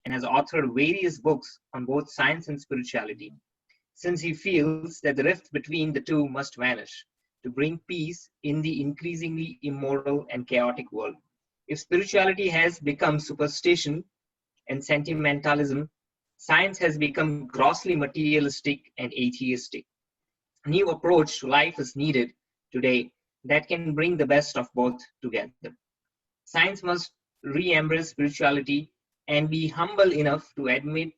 and has authored various books on both science and spirituality, since he feels that the rift between the two must vanish to bring peace in the increasingly immoral and chaotic world. If spirituality has become superstition and sentimentalism, science has become grossly materialistic and atheistic. A new approach to life is needed today that can bring the best of both together. Science must re embrace spirituality and be humble enough to admit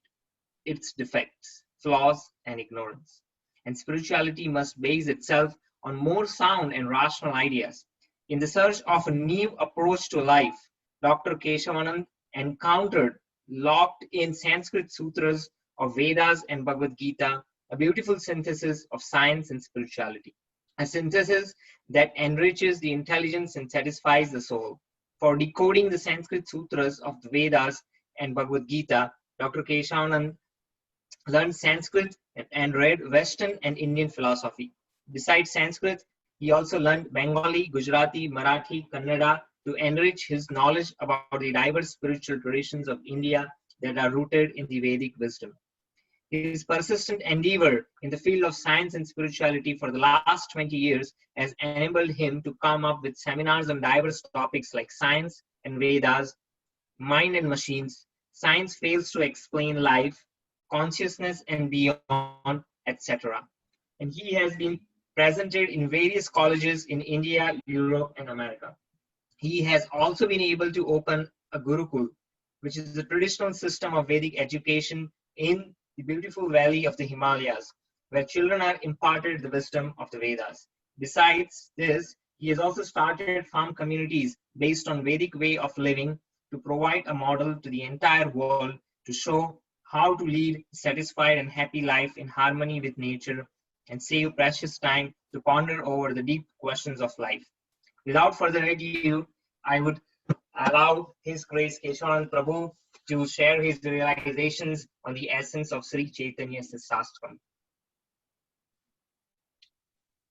its defects, flaws, and ignorance. And spirituality must base itself on more sound and rational ideas. In the search of a new approach to life, Dr. Keshavanand encountered locked in Sanskrit sutras of Vedas and Bhagavad Gita, a beautiful synthesis of science and spirituality, a synthesis that enriches the intelligence and satisfies the soul. For decoding the Sanskrit sutras of the Vedas and Bhagavad Gita, Dr. Keshavanand learned Sanskrit and read Western and Indian philosophy. Besides Sanskrit, he also learned Bengali, Gujarati, Marathi, Kannada to enrich his knowledge about the diverse spiritual traditions of India that are rooted in the Vedic wisdom. His persistent endeavor in the field of science and spirituality for the last 20 years has enabled him to come up with seminars on diverse topics like science and Vedas, mind and machines, science fails to explain life, consciousness and beyond, etc. And he has been presented in various colleges in India, Europe, and America. He has also been able to open a Gurukul, which is a traditional system of Vedic education in the beautiful valley of the Himalayas, where children are imparted the wisdom of the Vedas. Besides this, he has also started farm communities based on Vedic way of living to provide a model to the entire world to show how to lead a satisfied and happy life in harmony with nature and save precious time to ponder over the deep questions of life. Without further ado, I would allow His Grace Keshavan Prabhu to share his realizations on the essence of Sri Chaitanya Sasastram.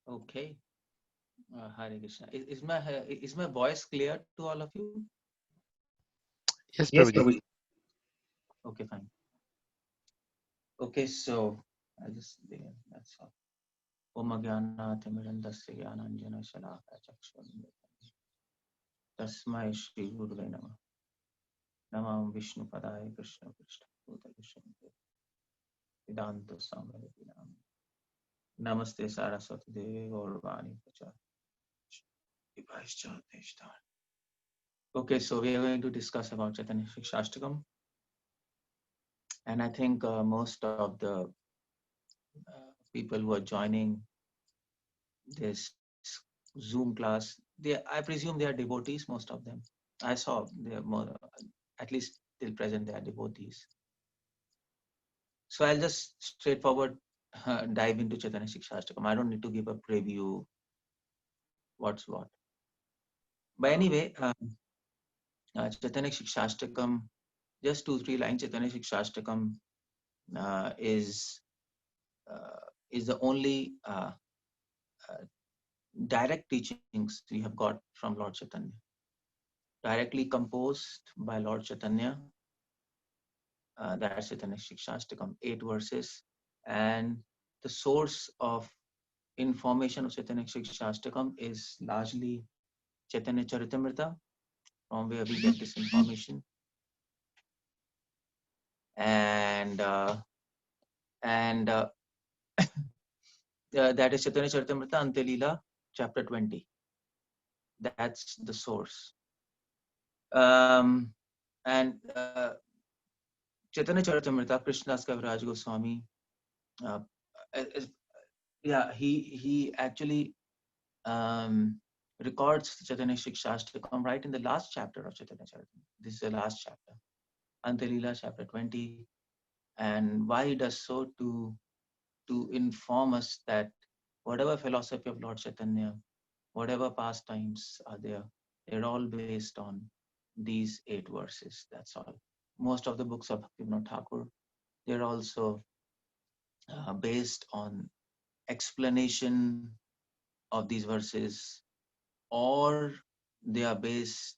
Okay. Hare Krishna. Is my voice clear to all of you? Yes, Yes, Prabhuji. Prabhuji. Okay, fine. Okay, so I'll just begin. That's all. Om Jnana Timirandasya Jnananjana Shalaka Chakshurunmilitam Tasmai Shri Gurave Namah Namam Vishnu Padaya Krishna Krishna Bhuta Krishna Vedanta Samvadinam Namaste Saraswati Devi Gaurvani Prachar. Okay, so we are going to discuss about Chaitanya Shikshashtakam, and I think most of the people who are joining this Zoom class, I presume they are devotees, most of them. I saw they are more, at least till present, they are devotees. So I'll just straightforward dive into Chaitanya Shikshashtakam. I don't need to give a preview, what's what. But anyway, Chaitanya Shikshashtakam, just 2-3 lines. Chaitanya Shikshashtakam is the only direct teachings we have got from Lord Chaitanya, directly composed by Lord Chaitanya. That's Chaitanya Shikshashtakam, 8 verses, and the source of information of Chaitanya Shikshashtakam is largely Chaitanya Charitamrita, from where we get this information, and that is Chaitanya Charitamrita Antyalila, chapter 20. That's the source. And Chaitanya Charitamrita, Krishnadas Kaviraj Goswami, he actually records Chaitanya Shikshashtakam right in the last chapter of Chaitanya Charitamrita. This is the last chapter, Antyalila, chapter 20. And why he does so? To inform us that whatever philosophy of Lord Chaitanya, whatever pastimes are there, they're all based on these 8 verses. That's all. Most of the books of Bhaktivinoda Thakur, they're also based on explanation of these verses, or they are based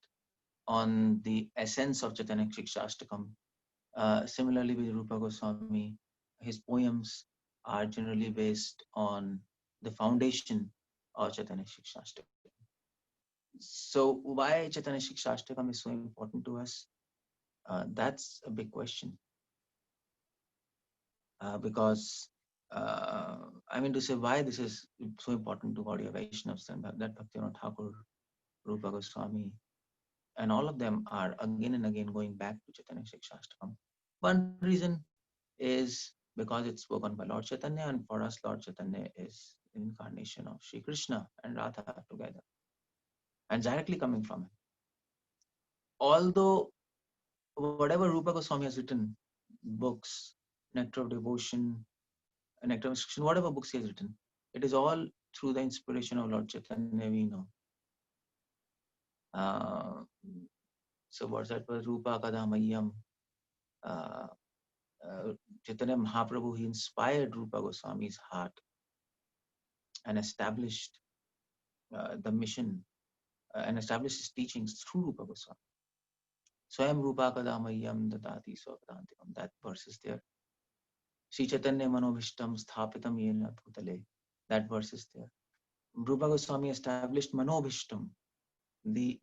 on the essence of Chaitanya Shikshashtakam, Similarly, with Rupa Goswami, his poems are generally based on the foundation of Chaitanya Shikshashtakam. So, why Chaitanya Shikshashtakam is so important to us? That's a big question. Because I mean to say why this is so important to Gaudiya Vaishnavas and that Bhaktivinoda Thakur, Rupa Goswami, and all of them are again and again going back to Chaitanya Shikshashtakam. One reason is because it's spoken by Lord Chaitanya, and for us, Lord Chaitanya is the incarnation of Sri Krishna and Radha together, and directly coming from him. Although whatever Rupa Goswami has written, books, Nectar of Devotion, Nectar of Instruction, whatever books he has written, it is all through the inspiration of Lord Chaitanya we know. Uh, so what's that? Rupa Kadamayam. Chaitanya Mahaprabhu, he inspired Rupa Goswami's heart and established the mission and established his teachings through Rupa Goswami. Swayam Rupa Kadamayam Dadati Swapadantikam. That verse is there. Sri Chaitanya Manobhishtam Sthapitam Yena Bhutale. That verse is there. Rupa Goswami established Manobhishtam, the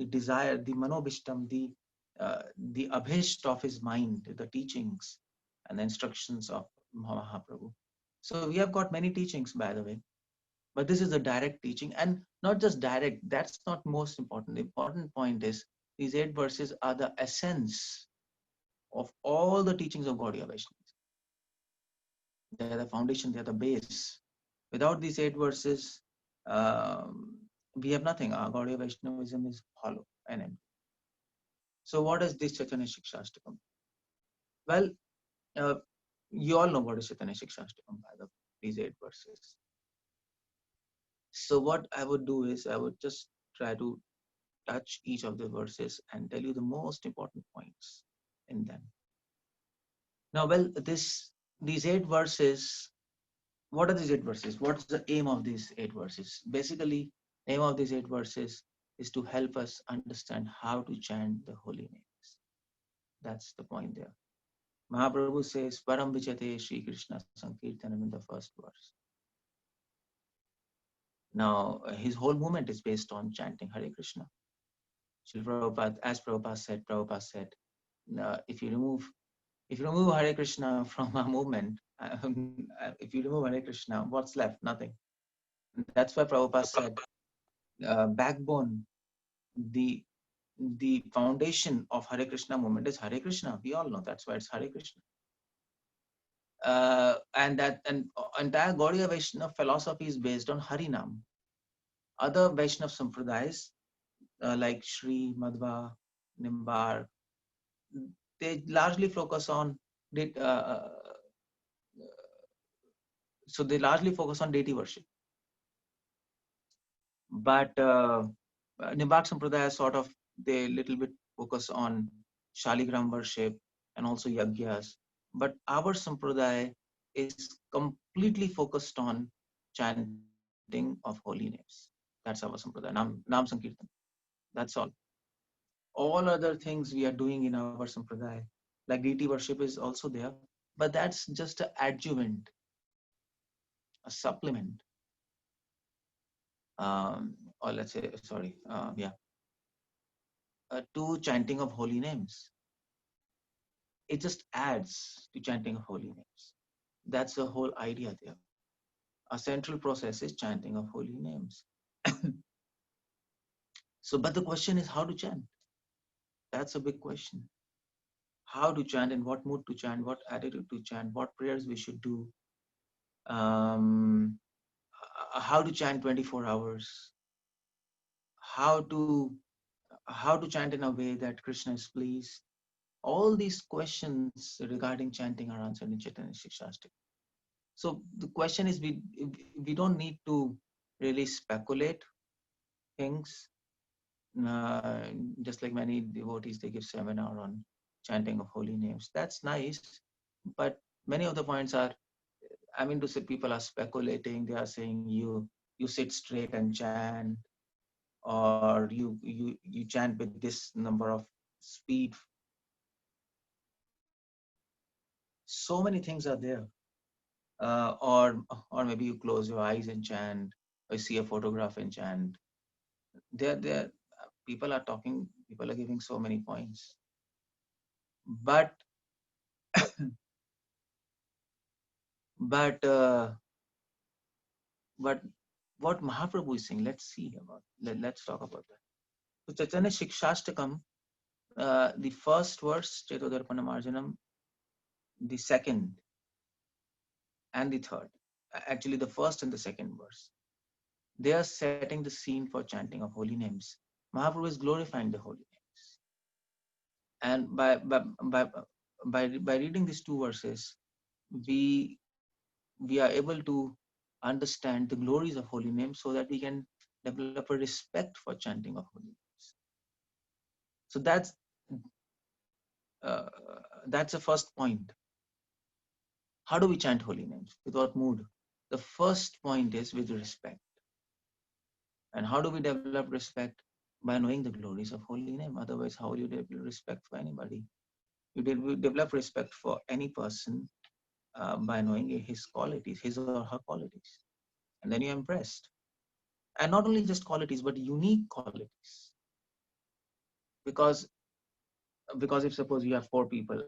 desire, the Manobhishtam, the abhisht of his mind, the teachings and the instructions of Mahaprabhu. So we have got many teachings, by the way, but this is a direct teaching, and not just direct. That's not most important. The important point is these 8 verses are the essence of all the teachings of Gaudiya Vaishnavas. They are the foundation. They are the base. Without these 8 verses, we have nothing. Our Gaudiya Vaishnavism is hollow and empty. So what is this Chaitanya Shikshashtakam? Well, you all know what is Chaitanya Shikshashtakam by these 8 verses. So what I would do is I would just try to touch each of the verses and tell you the most important points in them. Now, well, these 8 verses, what are these 8 verses? What's the aim of these 8 verses? Basically, aim of these 8 verses is to help us understand how to chant the holy names. That's the point there. Mahaprabhu says, Param Vichate Sri Krishna Sankirtanam in the first verse. Now, his whole movement is based on chanting Hare Krishna. Srila Prabhupada, as Prabhupada said, if you remove Hare Krishna from a movement, if you remove Hare Krishna, what's left? Nothing. That's why Prabhupada said, backbone, the foundation of Hare Krishna movement is Hare Krishna. We all know that's why it's Hare Krishna. And entire Gaudiya Vaishnava philosophy is based on Harinam. Other Vaishnava Sampradayas like Shri, Madhva, Nimbar, they largely focus on deity worship. But Nimbar Sampradaya sort of, they little bit focus on Shaligram worship and also Yagyas. But our Sampradaya is completely focused on chanting of holy names. That's our Sampradaya, Nam Sankirtan. That's all. All other things we are doing in our Sampradaya, like deity worship is also there, but that's just an adjuvant, a supplement, or let's say, to chanting of holy names. It just adds to chanting of holy names. That's the whole idea there. A central process is chanting of holy names. So, but the question is how to chant. That's a big question. How to chant, in what mood to chant, what attitude to chant, what prayers we should do, how to chant 24 hours, how to chant in a way that Krishna is pleased. All these questions regarding chanting are answered in Chaitanya Shikshashtakam. So the question is, we don't need to really speculate things. Just like many devotees, they give seminar on chanting of holy names. That's nice, but many of the points are, I mean to say, people are speculating. They are saying you sit straight and chant, or you chant with this number of speed so many things are there. Or maybe you close your eyes and chant, or you see a photograph and chant. There, people are talking, people are giving so many points. But but but what Mahaprabhu is saying, let's talk about that. So Chaitanya Shikshashtakam, the first verse, Chetodarpana Marjanam, the second and the third, actually the first and the second verse, they are setting the scene for chanting of holy names. Mahaprabhu is glorifying the holy names. And by reading these two verses, we are able to understand the glories of holy names so that we can develop a respect for chanting of holy names. So uh, that's the first point. How do we chant holy names? With what mood? The first point is with respect. And how do we develop respect? By knowing the glories of holy name. Otherwise, how will you develop respect for anybody? You develop respect for any person by knowing his qualities, his or her qualities. And then you're impressed. And not only just qualities, but unique qualities. Because if suppose you have 4 people,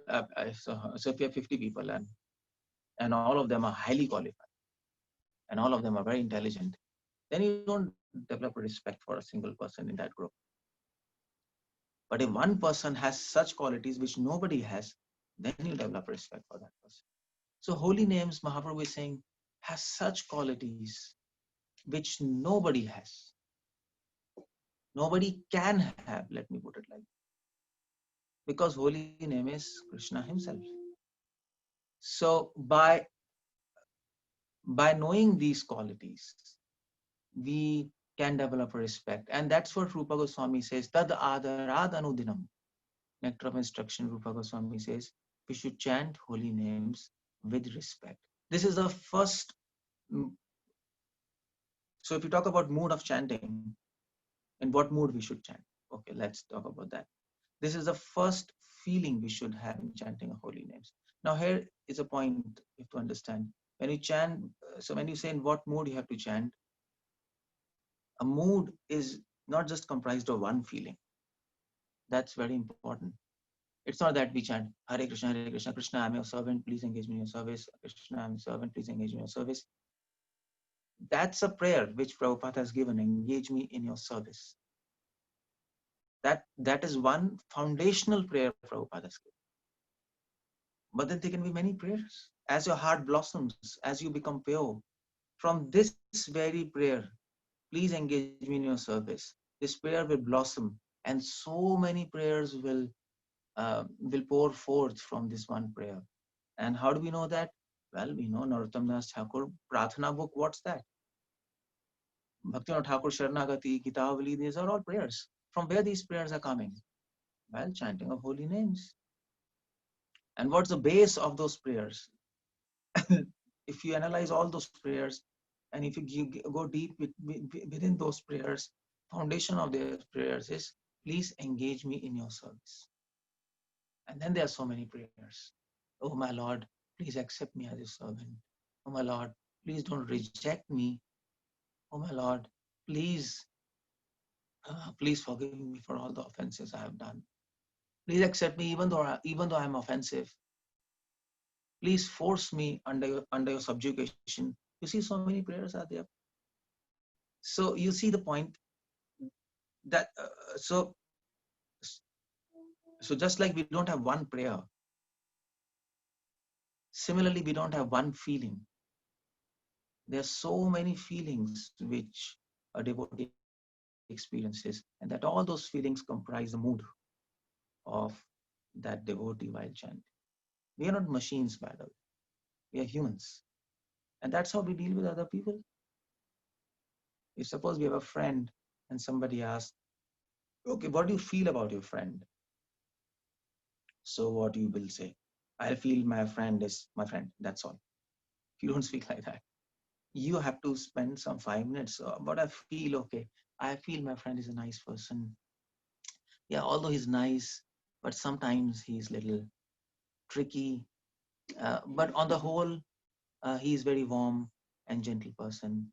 so if you have 50 people and all of them are highly qualified and all of them are very intelligent, then you don't develop respect for a single person in that group. But if one person has such qualities which nobody has, then you develop respect for that person. So holy names, Mahaprabhu is saying, has such qualities which nobody has. Nobody can have, let me put it like that. Because holy name is Krishna himself. So by knowing these qualities, we can develop a respect. And that's what Rupa Goswami says, Tad adarad anudinam. Nectar of instruction, Rupa Goswami says, we should chant holy names with respect. This is the first. So if you talk about mood of chanting, in what mood we should chant? Okay, let's talk about that. This is the first feeling we should have in chanting of holy names. Now here is a point you have to understand. When you chant, so when you say in what mood you have to chant, a mood is not just comprised of one feeling. That's very important. It's not that we chant Hare Krishna, Krishna, I'm your servant, please engage me in your service. Krishna, I'm your servant, please engage me in your service. That's a prayer which Prabhupada has given, engage me in your service. That is one foundational prayer Prabhupada has given. But then there can be many prayers. As your heart blossoms, as you become pure, from this very prayer, please engage me in your service. This prayer will blossom, and so many prayers will pour forth from this one prayer. And how do we know that? Well, we know Narottam Das Thakur Prathana book. What's that? Bhaktivinoda Thakur Sharanagati, Kitabali, these are all prayers. From where these prayers are coming? Well, chanting of holy names. And what's the base of those prayers? If you analyze all those prayers, and if you go deep within those prayers, foundation of their prayers is, please engage me in your service. And then there are so many prayers. Oh my Lord, please accept me as your servant. Oh my Lord, please don't reject me. Oh my Lord, please forgive me for all the offenses I have done. Please accept me even though I am offensive. Please force me under your subjugation. You see, so many prayers are there. So you see the point that so just like we don't have one prayer, similarly we don't have one feeling. There are so many feelings which a devotee experiences, and that all those feelings comprise the mood of that devotee while chanting. We are not machines, by the way. We are humans. And that's how we deal with other people. If suppose we have a friend and somebody asks, okay, what do you feel about your friend? So what you will say? I feel my friend is my friend. That's all. You don't speak like that. You have to spend some 5 minutes. But I feel okay. I feel my friend is a nice person. Yeah, although he's nice, but sometimes he's little tricky. But on the whole, he is very warm and gentle person,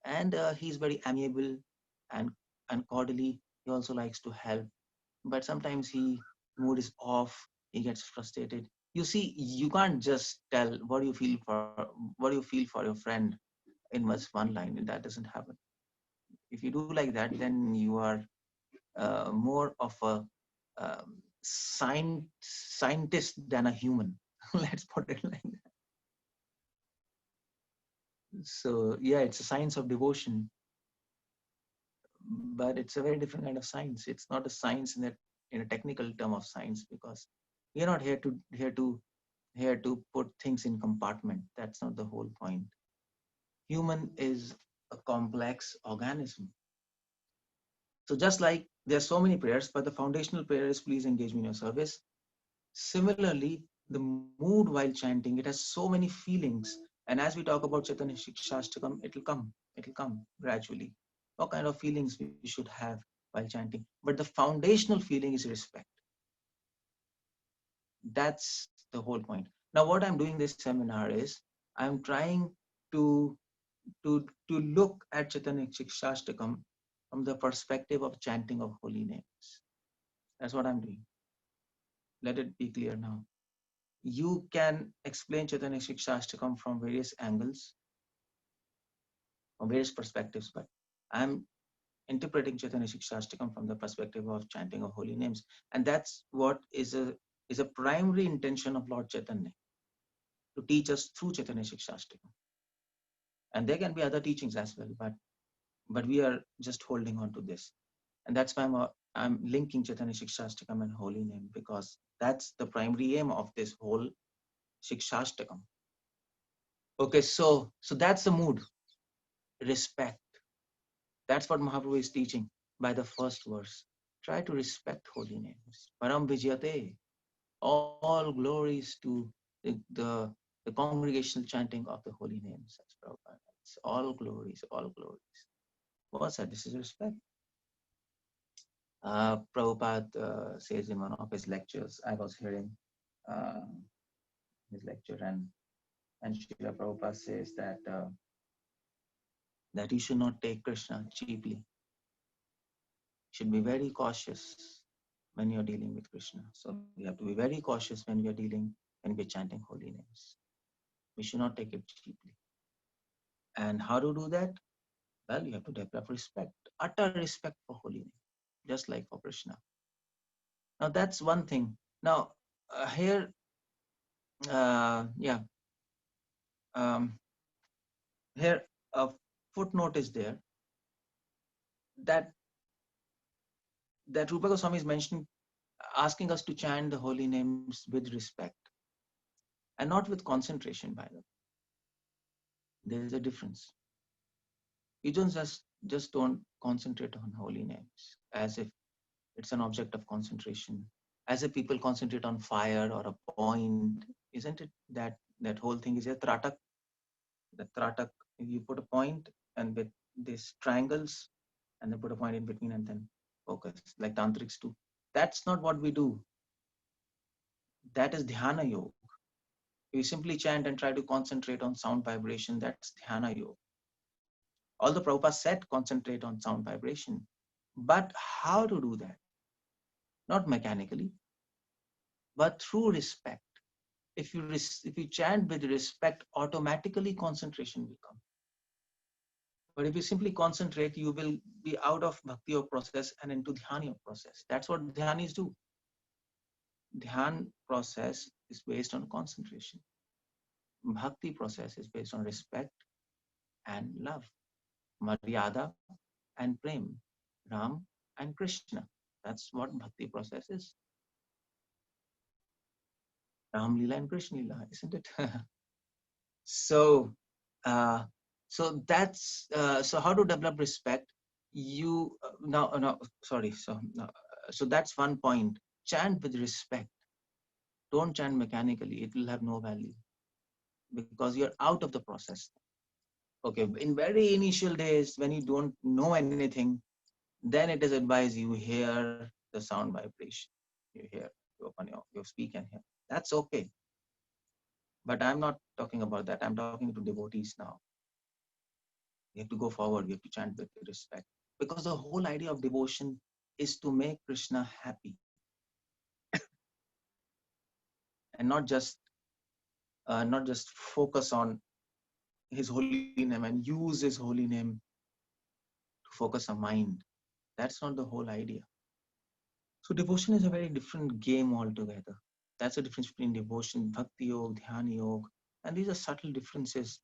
and he's very amiable and cordially. He also likes to help, but sometimes he mood is off. He gets frustrated. You see, you can't just tell what you feel for your friend in just one line. That doesn't happen. If you do like that, then you are more of a scientist than a human. Let's put it like that. So yeah, it's a science of devotion, but it's a very different kind of science. It's not a science in a technical term of science, because we're not here to put things in compartment. That's not the whole point. Human is a complex organism. So just like there's so many prayers, but the foundational prayer is please engage me in your service. Similarly, the mood while chanting, it has so many feelings. And as we talk about Chaitanya Shikshashtakam, it'll come gradually. What kind of feelings we should have while chanting. But the foundational feeling is respect. That's the whole point. Now, what I'm doing this seminar is I'm trying to look at Chaitanya Shikshashtakam from the perspective of chanting of holy names. That's what I'm doing. Let it be clear now. You can explain Chaitanya Shikshashtakam from various angles, from various perspectives, but I'm interpreting Chaitanya Shikshashtakam from the perspective of chanting of holy names. And that's what is a primary intention of Lord Chaitanya, to teach us through Chaitanya Shikshashtakam. And there can be other teachings as well, but we are just holding on to this. And that's why I'm linking Chaitanya Shikshashtakam and holy name, because that's the primary aim of this whole Shikshashtakam. Okay, so that's the mood. Respect. That's what Mahaprabhu is teaching by the first verse. Try to respect holy names. Param Vijayate. All glories to the congregational chanting of the holy names. Says Prabhupada. It's all glories, all glories. What's that? This is respect. Prabhupada says in one of his lectures, I was hearing uh, his lecture, and Srila Prabhupada says that you should not take Krishna cheaply. You should be very cautious when you're dealing with Krishna. So we have to be very cautious when we are chanting holy names. We should not take it cheaply. And how to do that? Well, you have to develop respect, utter respect for holy name, just like for Krishna. Now that's one thing. Now here, here a footnote is there that Rupa Goswami is mentioning, asking us to chant the holy names with respect and not with concentration. By the way, there is a difference. You don't just don't concentrate on holy names as if it's an object of concentration, as if people concentrate on fire or a point. Isn't it that whole thing is a tratak? The tratak, you put a point and with these triangles and then put a point in between and then focus, like tantrics do. That's not what we do. That is dhyana yoga. We simply chant and try to concentrate on sound vibration. That's dhyana yoga. Although Prabhupada said concentrate on sound vibration, but how to do that? Not mechanically, but through respect. If you chant with respect, automatically concentration will come. But if you simply concentrate, you will be out of bhakti yoga process and into dhyana yoga process. That's what dhyanis do. Dhyan process is based on concentration. Bhakti process is based on respect and love, Maryada and Prem, Ram and Krishna. That's what bhakti process is. Ram Lila and Krishna Lila, isn't it? So that's so how to develop respect. You so that's one point. Chant with respect. Don't chant mechanically. It will have no value because you're out of the process. Okay, in very initial days when you don't know anything, then it is advised you hear the sound vibration. You hear, you open your speak and hear. That's okay. But I'm not talking about that. I'm talking to devotees now. We have to go forward. We have to chant with respect. Because the whole idea of devotion is to make Krishna happy. And not just focus on his holy name and use his holy name to focus our mind. That's not the whole idea. So devotion is a very different game altogether. That's the difference between devotion, bhakti yoga, dhyana yoga, and these are subtle differences.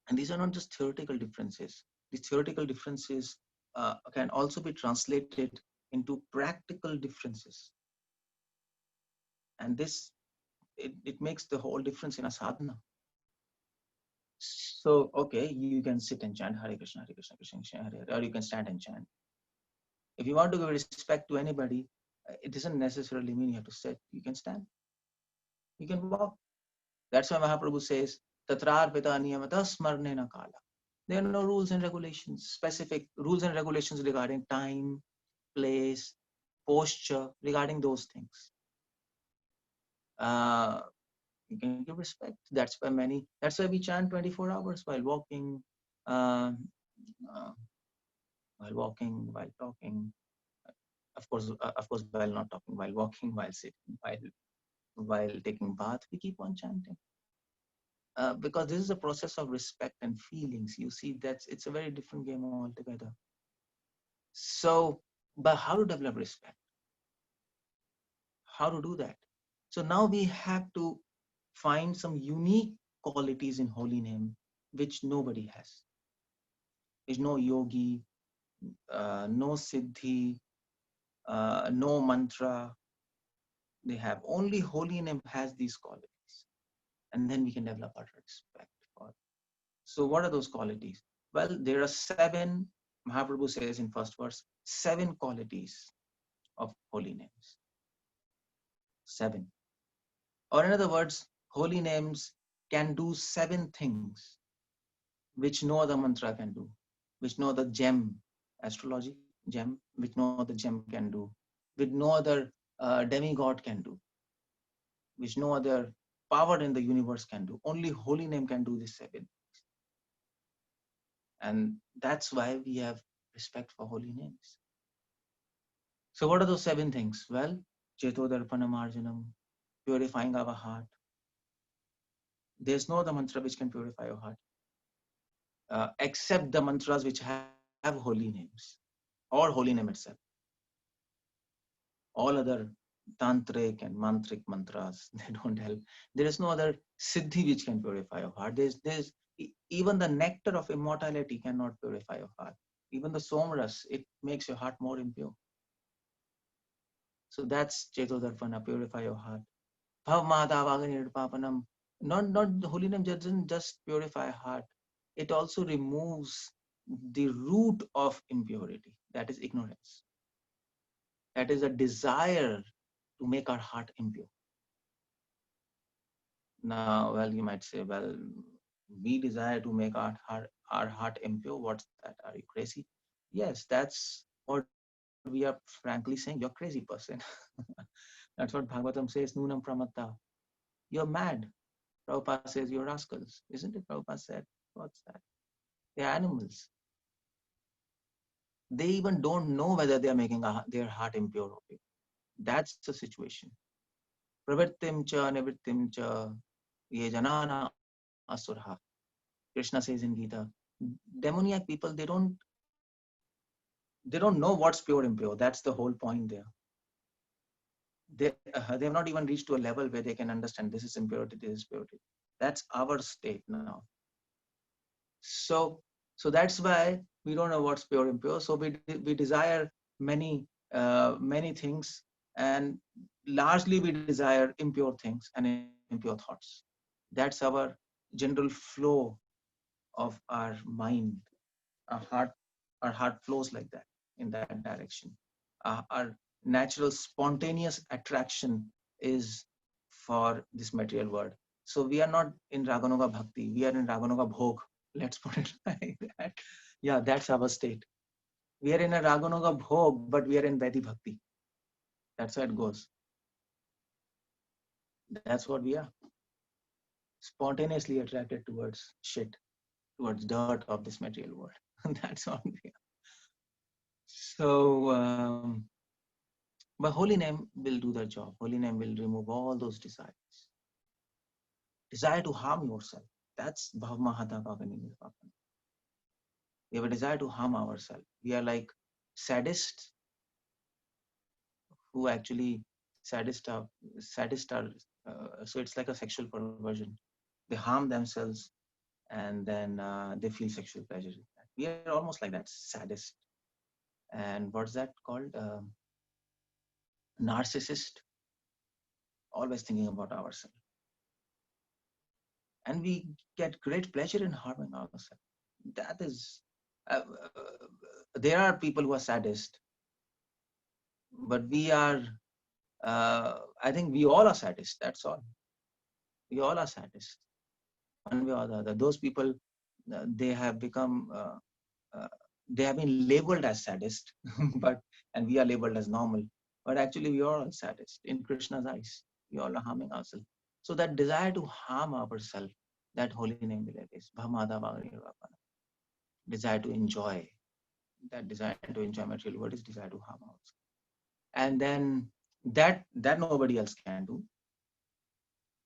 And these are not just theoretical differences. These theoretical differences can also be translated into practical differences. And this, it makes the whole difference in a sadhana. So, okay, you can sit and chant Hare Krishna, Krishna Krishna, Hare Hare, or you can stand and chant. If you want to give respect to anybody, it doesn't necessarily mean you have to sit. You can stand. You can walk. That's why Mahaprabhu says, Tatrarpita niyamata smarnena kala. There are no rules and regulations, specific rules and regulations regarding time, place, posture, regarding those things. You can give respect. That's why we chant 24 hours while walking, uh, while talking, of course, while not talking, while walking, while sitting, while taking bath, we keep on chanting. Because this is a process of respect and feelings. You see, it's a very different game altogether. So, but how to develop respect? How to do that? So now we have to find some unique qualities in holy name which nobody has. There's no yogi, no siddhi, no mantra. They have only holy name has these qualities, and then we can develop our respect for it. So what are those qualities? Well, there are 7. Mahaprabhu says in first verse, 7 qualities of holy names. 7. Or in other words, holy names can do 7 things which no other mantra can do, which no other gem, astrology gem, which no other gem can do, which no other demigod can do, which no other power in the universe can do. Only holy name can do these 7. And that's why we have respect for holy names. So what are those 7 things? Well, Chetodarpana Marjanam, purifying our heart. There's no other mantra which can purify your heart, except the mantras which have holy names or holy name itself. All other tantric and mantric mantras, they don't help. There is no other siddhi which can purify your heart. There's even the nectar of immortality cannot purify your heart. Even the somras, it makes your heart more impure. So that's Chetodarpana, purify your heart. Bhav Madhavaganirpapanam. Not the holy name doesn't just purify heart. It also removes the root of impurity, that is ignorance. That is a desire to make our heart impure. Now, well, you might say, well, we desire to make our heart impure. What's that? Are you crazy? Yes, that's what we are frankly saying. You're a crazy person. That's what Bhagavatam says, Nunam Pramatta. You're mad. Prabhupada says you're rascals. Isn't it? Prabhupada said, what's that? They're animals. They even don't know whether they're making their heart impure. That's the situation. Pravrittim cha nivrittim cha ye janana asurha. Krishna says in Gita, demoniac people, they don't know what's pure and impure. That's the whole point there. They have not even reached to a level where they can understand this is impurity, this is purity. That's our state now. So that's why we don't know what's pure and impure. So we desire many things, and largely we desire impure things and impure thoughts. That's our general flow of our mind. Our heart flows like that, in that direction. Our natural spontaneous attraction is for this material world. So we are not in Raganuga Bhakti, we are in Raganuga Bhog. Let's put it like that. Yeah, that's our state. We are in a Raganuga Bhog, but we are in Vaidhi Bhakti. That's how it goes. That's what we are. spontaneously attracted towards shit, towards dirt of this material world. That's all we are. So, but holy name will do their job. Holy name will remove all those desires. Desire to harm yourself. That's Bhavmahata Bhavani Nirvapana. We have a desire to harm ourselves. We are like sadists who actually sadists are so it's like a sexual perversion. They harm themselves and then they feel sexual pleasure. We are almost like that, sadist. And what's that called? Narcissist, always thinking about ourselves. And we get great pleasure in harming ourselves. That is, there are people who are sadist, but we are, I think we all are sadists, that's all. We all are sadists, one way or the other. Those people, they have become, they have been labeled as sadist, and we are labeled as normal. But actually, we are all sadists in Krishna's eyes. We all are harming ourselves. So that desire to harm ourselves, that holy name will erase. Bhamada Bhavani Nirvapana. Desire to enjoy. That desire to enjoy material world is desire to harm ourselves. And then that nobody else can do.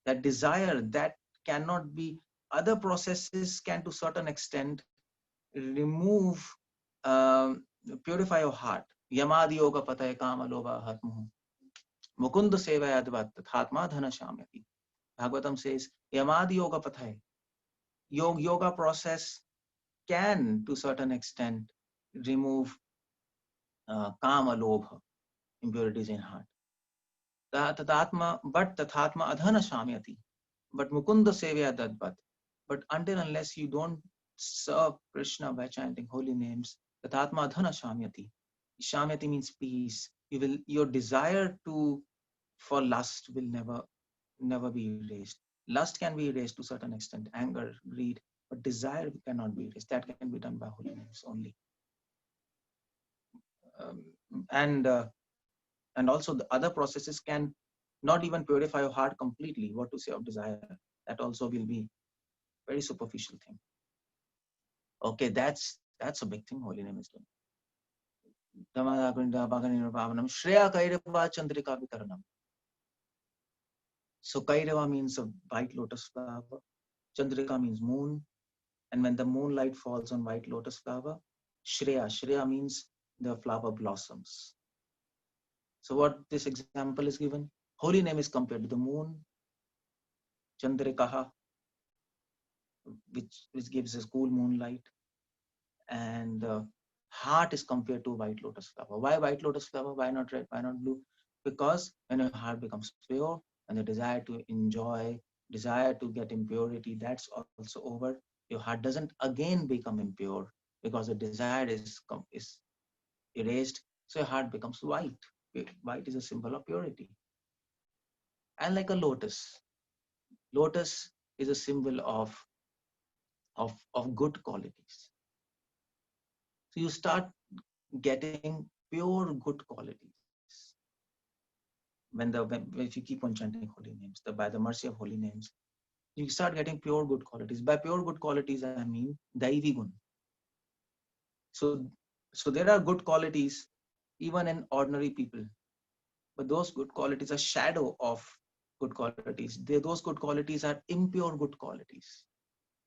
That desire that cannot be, other processes can to certain extent remove, purify your heart. Yamadi yoga pataya kama lobha hatmuhu. Mukunda sevaya advat tathatma dhana shamyati. Bhagavatam says, Yamadi yoga pataya. Yoga process can to certain extent remove kama lobha, impurities in heart. Tatatma, but tathatma adhana shamyati. But mukunda sevaya dadvat. But until unless you don't serve Krishna by chanting holy names, tatatma adhana shamyati. Shamyati means peace. Your desire for lust will never be erased. Lust can be erased to a certain extent, anger, greed, but desire cannot be erased. That can be done by holy names only. Um, and also the other processes can not even purify your heart completely. What to say of desire? That also will be very superficial thing. Okay, that's a big thing holy name is doing. Shreya Kairava Chandrika Vitaranam. So Kairava means a white lotus flower. Chandrika means moon. And when the moonlight falls on white lotus flower, Shreya means the flower blossoms. So what this example is given, holy name is compared to the moon, Chandrikaha, which gives us cool moonlight, and heart is compared to white lotus flower. Why white lotus flower? Why not red? Why not blue? Because when your heart becomes pure and the desire to enjoy, desire to get impurity, that's also over. Your heart doesn't again become impure because the desire is erased. So your heart becomes white. White is a symbol of purity. And like a lotus is a symbol of good qualities. So you start getting pure good qualities if you keep on chanting holy names. By the mercy of holy names, you start getting pure good qualities. By pure good qualities, I mean Daivi gun. So there are good qualities even in ordinary people, but those good qualities are shadow of good qualities. Those good qualities are impure good qualities.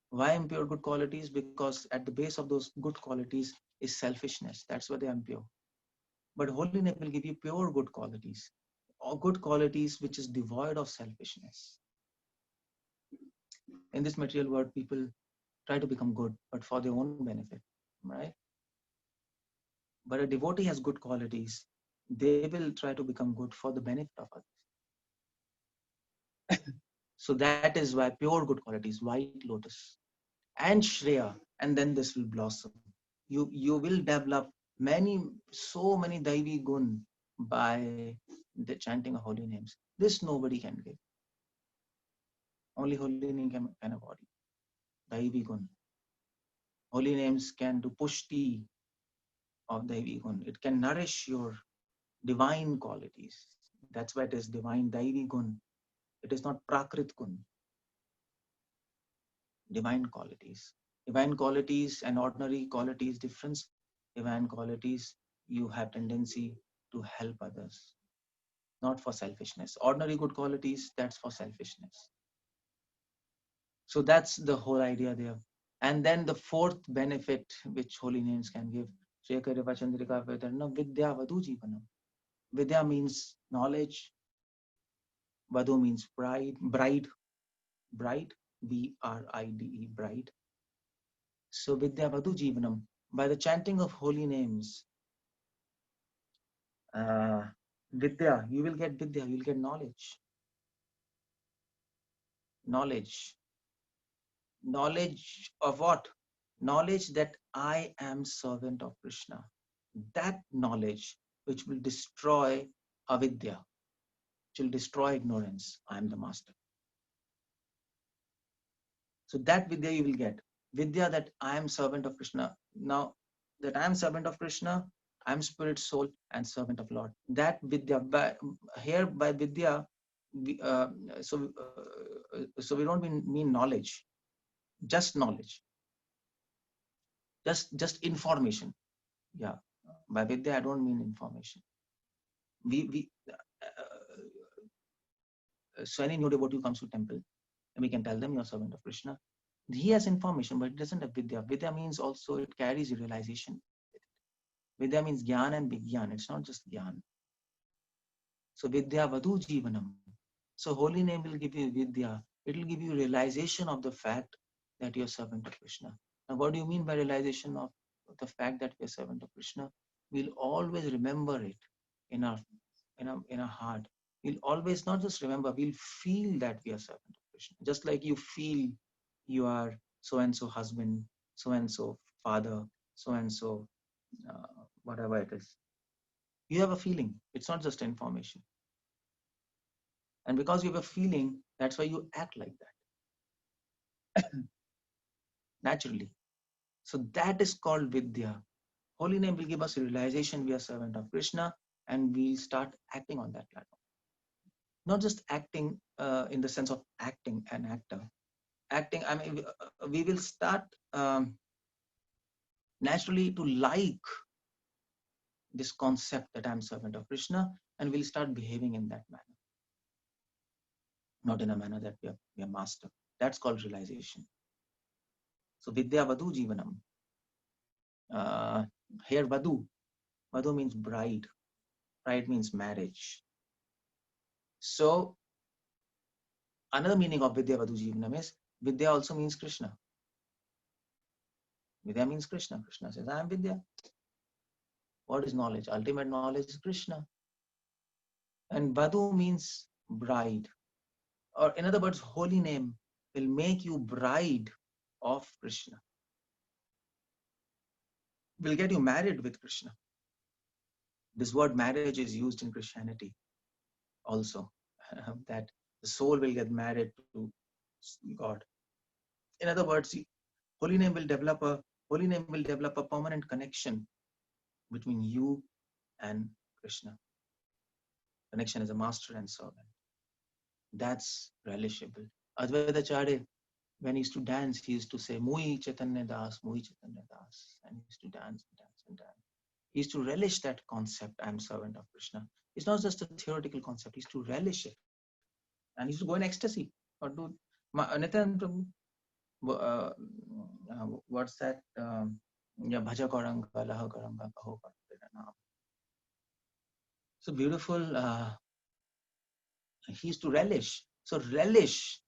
Why impure good qualities? Because at the base of those good qualities is selfishness. That's why they are impure. But holy name will give you pure good qualities, or good qualities which is devoid of selfishness. In this material world, people try to become good, but for their own benefit, right? But a devotee has good qualities. They will try to become good for the benefit of others. So that is why pure good qualities, white lotus and Shreya, and then this will blossom. You will develop so many Daivi gun by the chanting of holy names. This nobody can give. Only holy name can embody. Daivi gun. Holy names can do pushti of Daivi gun. It can nourish your divine qualities. That's why it is divine Daivi gun. It is not Prakrit gun. divine qualities. Divine qualities and ordinary qualities difference. Divine qualities, you have tendency to help others, not for selfishness. Ordinary good qualities, that's for selfishness. So that's the whole idea there. And then the fourth benefit which holy names can give, Shekariva Chandrika Vedarna Vidya Vadu Jivanam. Vidya means knowledge, Vadu means bride, Bride, bride. So Vidya Vadu Jivanam, by the chanting of holy names, Vidya, you will get Vidya, you will get knowledge. Knowledge of what? Knowledge that I am servant of Krishna. That knowledge which will destroy avidya, which will destroy ignorance. I am the master. So that vidya you will get. Vidya that I am servant of Krishna. Now that I am servant of Krishna, I am spirit, soul, and servant of Lord. That vidya, here by vidya, so we don't mean knowledge, just knowledge, just information. Yeah, by vidya I don't mean information. So any new devotee who comes to temple, and we can tell them you're a servant of Krishna. He has information, but it doesn't have vidya. Vidya means also it carries realization. Vidya means gyan and vigyan. It's not just gyan. So vidya vadu jivanam. So holy name will give you vidya. It will give you realization of the fact that you're a servant of Krishna. Now, what do you mean by realization of the fact that we're a servant of Krishna? We'll always remember it in our heart. We'll always not just remember, we'll feel that we are servant of Krishna. Just like you feel you are so-and-so husband, so-and-so father, so-and-so whatever it is. You have a feeling. It's not just information. And because you have a feeling, that's why you act like that. Naturally. So that is called vidya. Holy name will give us a realization we are servant of Krishna, and we'll start acting on that platform. Not just acting in the sense of acting, an actor. Acting, I mean, we will start naturally to like this concept that I'm servant of Krishna, and we'll start behaving in that manner. Not in a manner that we are master. That's called realization. So Vidya Vadu Jivanam. Here Vadu. Vadu means bride. Bride means marriage. So another meaning of Vidya Vadu Jivanam is Vidya also means Krishna. Vidya means Krishna. Krishna says, I am Vidya. What is knowledge? Ultimate knowledge is Krishna. And Vadu means bride. Or in other words, holy name will make you bride of Krishna. Will get you married with Krishna. This word marriage is used in Christianity also. That the soul will get married to God. In other words, holy name will develop a permanent connection between you and Krishna. Connection as a master and servant. That's relishable. Advaita Acharya, when he used to dance, he used to say, Mui Chaitanya Das, Mui Chaitanya Das. And he used to dance and dance and dance. He used to relish that concept, I am servant of Krishna. It's not just a theoretical concept, he used to relish it. And he used to go in ecstasy. Or do Nityananda Prabhu, what's that? Bhaja Karanga, Laha Karanga, Kaho Karanga. So beautiful. He used to relish. So relish,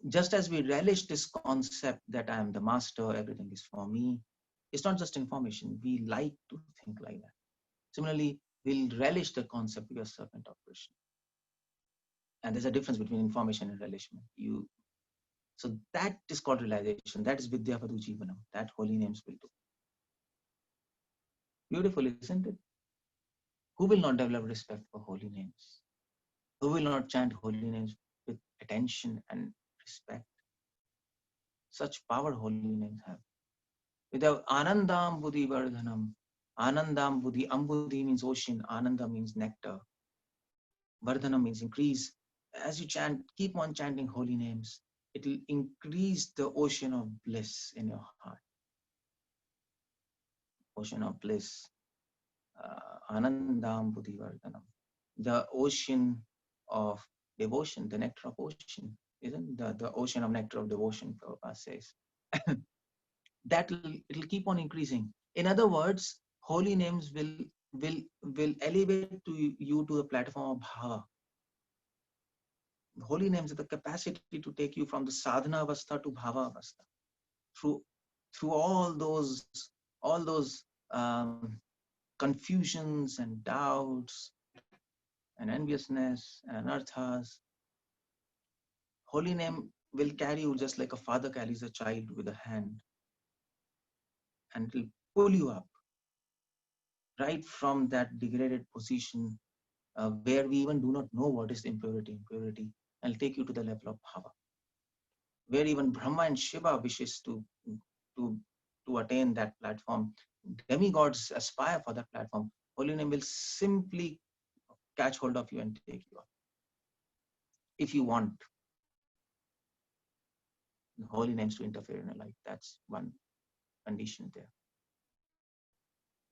just as we relish this concept that I am the master, everything is for me. It's not just information. We like to think like that. Similarly, we'll relish the concept we are servant of Krishna. And there's a difference between information and relishment. So that is called realization. That is Vidya Vadu Jivanam. That holy names will do. Beautiful, isn't it? Who will not develop respect for holy names? Who will not chant holy names with attention and respect? Such power holy names have. Without Anandam Buddhi Vardhanam. Anandam Buddhi, Ambudhi means ocean, Ananda means nectar. Vardhanam means increase. As you chant, keep on chanting holy names. it will increase the ocean of bliss in your heart. Ocean of bliss. Anandam Buddhivardhanam. The ocean of devotion, the nectar of ocean, isn't the ocean of nectar of devotion, Prabhupada says. It'll keep on increasing. In other words, holy names will elevate you to the platform of bhava. Holy names have the capacity to take you from the sadhana avastha to bhava avastha. Through all those confusions and doubts and enviousness and anarthas, holy name will carry you just like a father carries a child with a hand, and it will pull you up right from that degraded position where we even do not know what is impurity, and take you to the level of bhava, where even Brahma and Shiva wishes to attain that platform. Demigods aspire for that platform. Holy name will simply catch hold of you and take you up. If you want the holy names to interfere in your life, that's one condition there.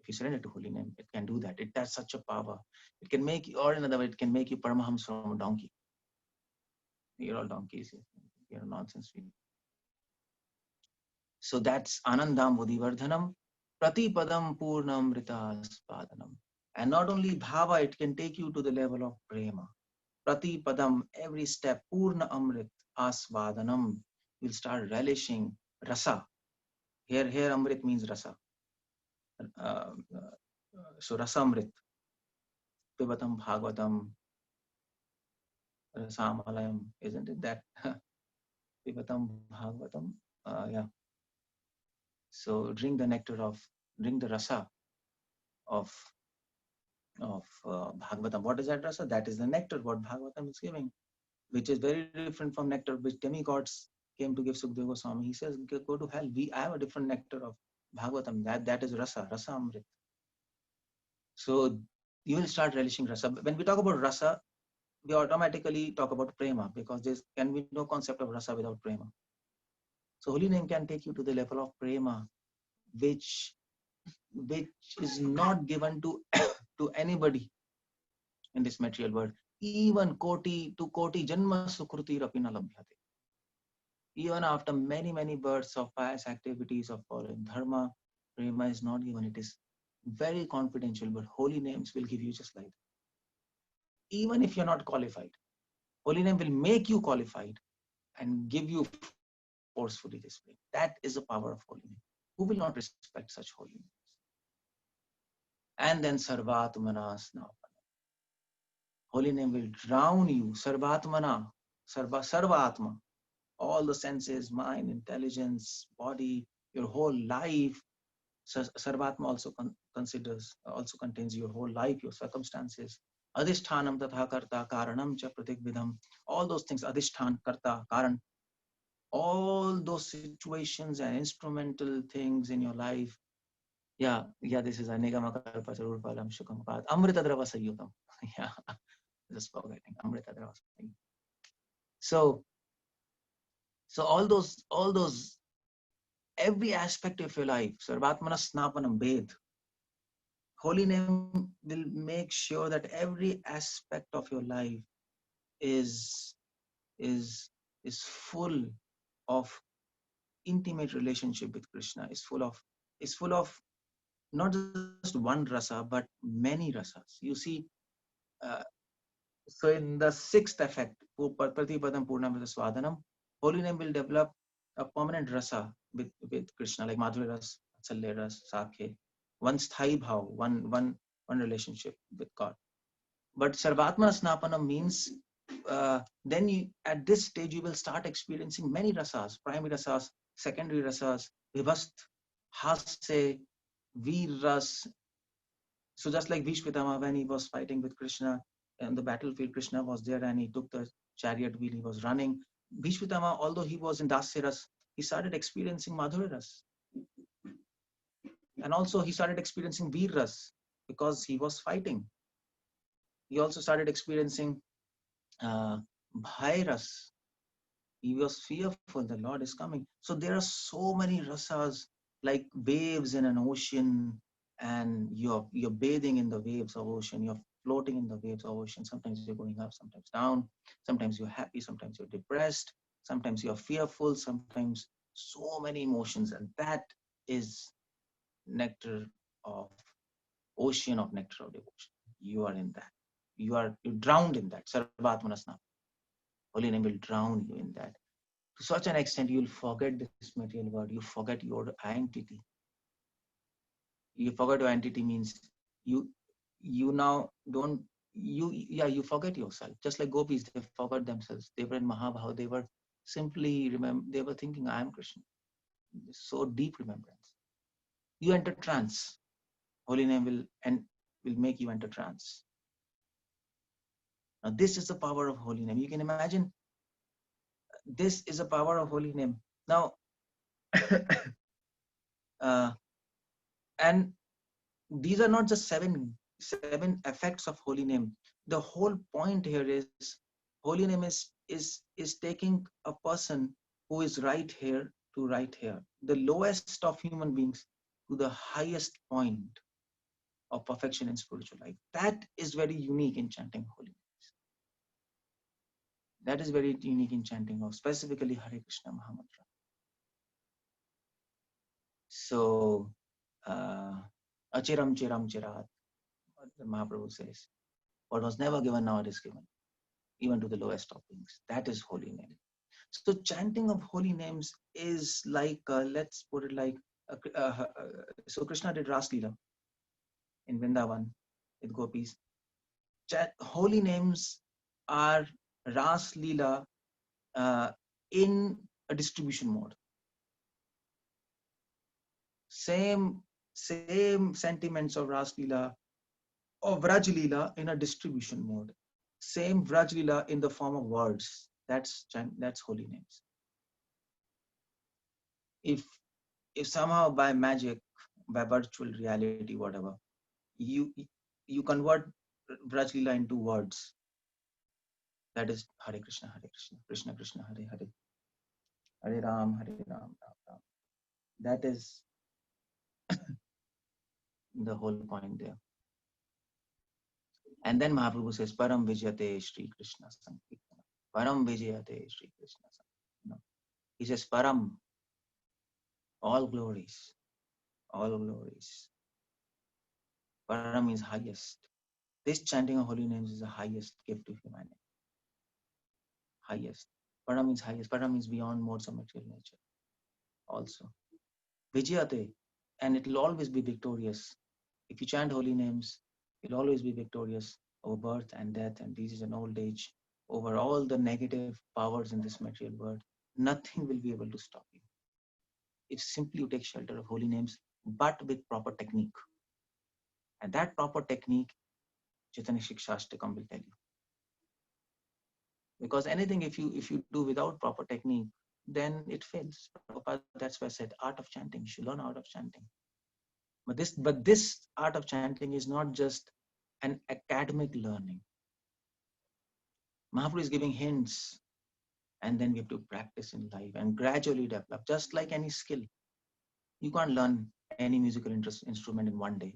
If you surrender to holy name, it can do that. It has such a power. It can make you, or in another way, it can make you Paramahams from a donkey. You're all donkeys. You're nonsense. So that's Anandam Buddhivardhanam, Pratipadam Purnamrita Spadanam. And not only bhava, it can take you to the level of prema. Pratipadam, every step, Purna Amrit Asvadanam. You'll start relishing rasa. Here Amrit means rasa. So Rasamrit, Pibatam Bhagavatam, Rasamalayam, isn't it that? Pibatam Bhagavatam, yeah. So drink the rasa of Bhagavatam. What is that rasa? That is the nectar what Bhagavatam is giving, which is very different from nectar which demigods came to give Sukadeva Goswami. He says, go to hell. I have a different nectar of Bhagavatam. That is rasa Amrit. So you will start relishing rasa. When we talk about rasa, we automatically talk about prema, because there can be no concept of rasa without prema. So holy name can take you to the level of prema, which is not given to to anybody in this material world. Even koti to koti janma sukruti rapina labhyate. Even after many births of pious activities of following dharma, prema is not given. It is very confidential, but holy names will give you just like that. Even if you're not qualified, holy name will make you qualified and give you forcefully this way. That is the power of holy name. Who will not respect such holy names? And then Sarvatmana Snapana. Holy name will drown you. Sarvatmana, Sarvatma. All the senses, mind, intelligence, body, your whole life. Sarvatma also contains your whole life, your circumstances. Adhishthanam tatha karta karanam cha pratikvidham. All those things, adhishthan, karta, karan. All those situations and instrumental things in your life. Yeah, this is Anigamakalpa Charurpalam Shukampad. Amritadrava Sayutam. Yeah, just forgetting. Amritadrava Sayutam. So all those, every aspect of your life, Sarvatmana Snapanam Ved. Holy name will make sure that every aspect of your life is full of intimate relationship with Krishna, is full of not just one rasa, but many rasas. You see, so in the sixth effect, Pratipadam Purnamrita Swadanam, holy name will develop a permanent rasa with Krishna, like Madhurya Ras, Vatsalya Ras, Sakhe, one sthai bhav, one relationship with God. But Sarvatmana Snapanam means then you, at this stage, you will start experiencing many rasas, primary rasas, secondary rasas, vibhast, hase, veer ras. So just like Bhishma, when he was fighting with Krishna on the battlefield, Krishna was there and he took the chariot wheel, he was running. Bhishma, although he was in Dasya Ras, he started experiencing Madhurya Ras. And also he started experiencing Veer Ras because he was fighting. He also started experiencing Bhai Ras. He was fearful, the Lord is coming. So there are so many rasas, like waves in an ocean, and you're bathing in the waves of ocean, you're floating in the waves of ocean. Sometimes you're going up, sometimes down, sometimes you're happy, sometimes you're depressed, sometimes you're fearful, sometimes so many emotions. And that is nectar of ocean of nectar of devotion. You are in that. You're drowned in that. Sarvatmanasna. Holy name will drown you in that. To such an extent, you'll forget this material world. You forget your identity. You forget your identity means you now don't you forget yourself. Just like gopis, they forgot themselves. They were in Mahabharata. They were simply they were thinking, I am Krishna. So deep remembrance. You enter trance. Holy name will make you enter trance. Now this is the power of holy name. You can imagine this is a power of holy name. Now and these are not just seven effects of holy name. The whole point here is holy name is taking a person who is right here to right here, the lowest of human beings to the highest point of perfection in spiritual life. That is very unique in chanting holy names. That is very unique in chanting of specifically Hare Krishna Mahamantra. So Achiram Chiram Chirat, the Mahaprabhu says, what was never given now it is given, even to the lowest of beings. That is holy name. So chanting of holy names is like, let's put it like, so Krishna did Ras Leela in Vrindavan with gopis. Holy names are Ras Leela in a distribution mode. Same sentiments of Ras Leela or Vraj Leela in a distribution mode. Same Vraj Leela in the form of words. That's holy names. If somehow by magic, by virtual reality, whatever, you convert Vraj Leela into words, that is Hare Krishna, Krishna Krishna, Hare Hare, Hare Ram, Ram Ram. That is the whole point there. And then Mahaprabhu says, Param Vijayate Shri Krishna Sankirtana. Param Vijayate Shri Krishna Sankirtana. He says, Param, all glories, all glories. Param is highest. This chanting of holy names is the highest gift to humanity. Highest. Param means highest. Param means beyond modes of material nature. Also. Vijayate, and it will always be victorious. If you chant holy names, you'll always be victorious over birth and death and disease and old age, over all the negative powers in this material world. Nothing will be able to stop you. If simply you take shelter of holy names, but with proper technique. And that proper technique, Chaitanya Shikshashtakam will tell you. Because anything, if you do without proper technique, then it fails. That's why I said art of chanting. You should learn art of chanting. But this art of chanting is not just an academic learning. Mahaprabhu is giving hints, and then we have to practice in life and gradually develop, just like any skill. You can't learn any musical instrument in one day.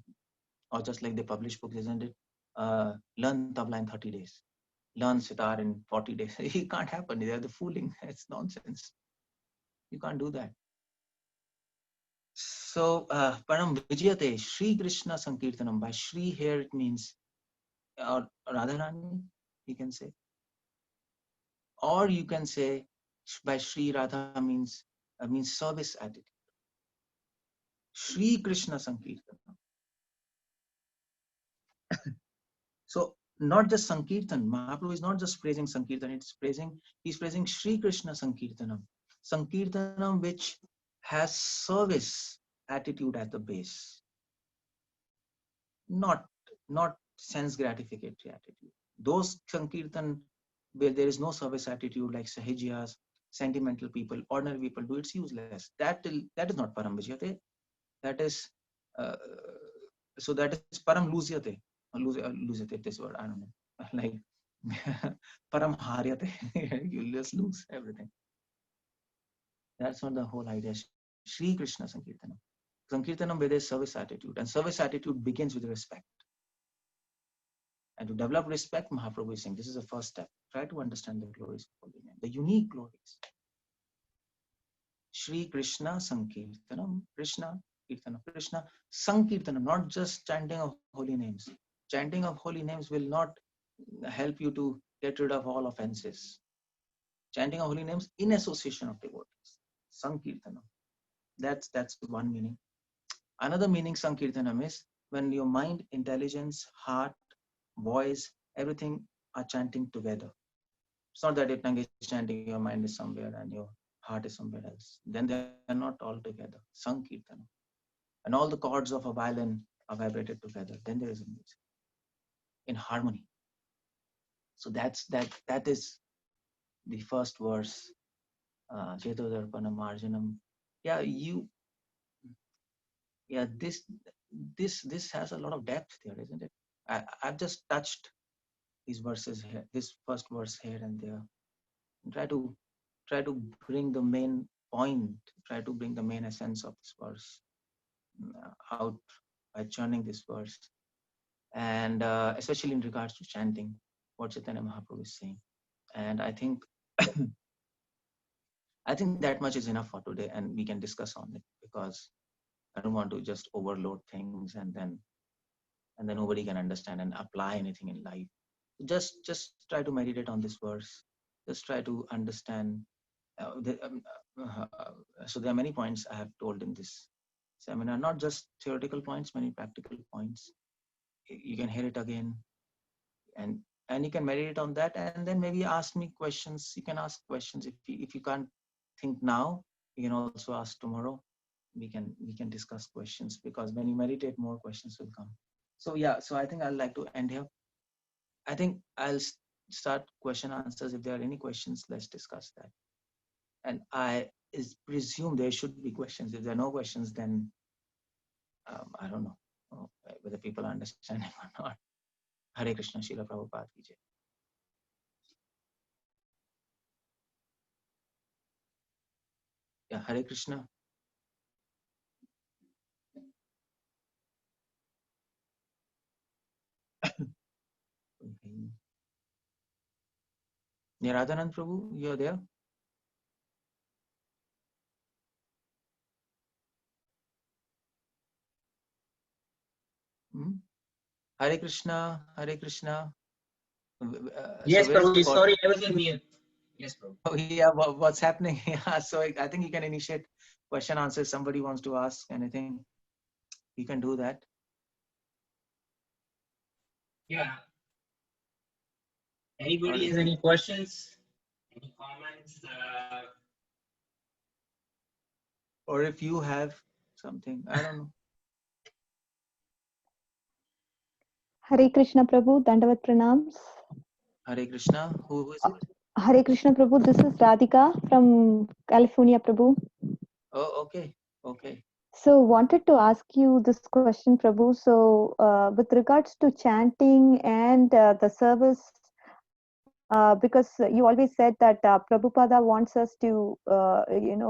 Or just like they publish books, isn't it? Learn tabla in 30 days. Learn sitar in 40 days. It can't happen. They're the fooling. It's nonsense. You can't do that. So, Param Vijayate, Shri Krishna Sankirtanam. By Shri here it means, or Radharani, you can say. Or you can say, by Shri Radha means service attitude. Shri Krishna Sankirtanam. So, not just Sankirtan. Mahaprabhu is not just praising Sankirtan, he's praising Shri Krishna Sankirtanam. Sankirtanam which has service attitude at the base. Not sense gratificatory attitude. Those Sankirtan where there is no service attitude, like Sahajiyas, sentimental people, ordinary people do, it's useless. That is not Param Vijayate. That is so that is Param Lusyate. Lusyate, this word, I don't know. Like Param Haryate. You just lose everything. That's not the whole idea. Shri Krishna Sankirtanam. Sankirtanam with a service attitude, and service attitude begins with respect. And to develop respect, Mahaprabhu is saying this is the first step. Try to understand the glories of holy name, the unique glories. Shri Krishna Sankirtanam, Krishna Kirtanam, Krishna Sankirtanam, not just chanting of holy names. Chanting of holy names will not help you to get rid of all offenses. Chanting of holy names in association of devotees. Sankirtanam. That's one meaning. Another meaning Sankirtanam is when your mind, intelligence, heart, voice, everything are chanting together. It's not that your tongue is chanting, your mind is somewhere and your heart is somewhere else. Then they are not all together. Sankirtanam. And all the chords of a violin are vibrated together. Then there is a music in harmony. So that is the first verse. Chetodarpana Marjanam. This has a lot of depth there, isn't it? I've just touched these verses here, this first verse here and there. Try to bring the main point, try to bring the main essence of this verse out by churning this verse, and especially in regards to chanting, what Chaitanya Mahaprabhu is saying. And I think that much is enough for today, and we can discuss on it because I don't want to just overload things and then nobody can understand and apply anything in life. Just try to meditate on this verse. Just try to understand. So there are many points I have told in this seminar, not just theoretical points, many practical points. You can hear it again, and you can meditate on that, and then maybe ask me questions. You can ask questions if you can't think now. You can also ask tomorrow. We can discuss questions, because when you meditate, more questions will come. So so I think I'd like to end here. I think I'll start question answers. If there are any questions, let's discuss that. And I presume there should be questions. If there are no questions, then I don't know whether people are understanding or not. Hare Krishna, Srila Prabhupada ki jai. Yeah, Hare Krishna. Radhanand Prabhu, you're there? Hmm? Hare Krishna, Hare Krishna. Yes, so where's Prabhu. the Sorry, I was in mute. Yes, Prabhu. Oh yeah, what's happening? Yeah, so I think you can initiate question answers. Somebody wants to ask anything, you can do that. Yeah. Anybody has any questions? Any comments? Or if you have something, I don't know. Hare Krishna Prabhu, Dandavat Pranams. Hare Krishna, who is it? Hare Krishna Prabhu, this is Radhika from California Prabhu. Oh, okay. So wanted to ask you this question Prabhu. So with regards to chanting and the service, because you always said that Prabhupada wants us to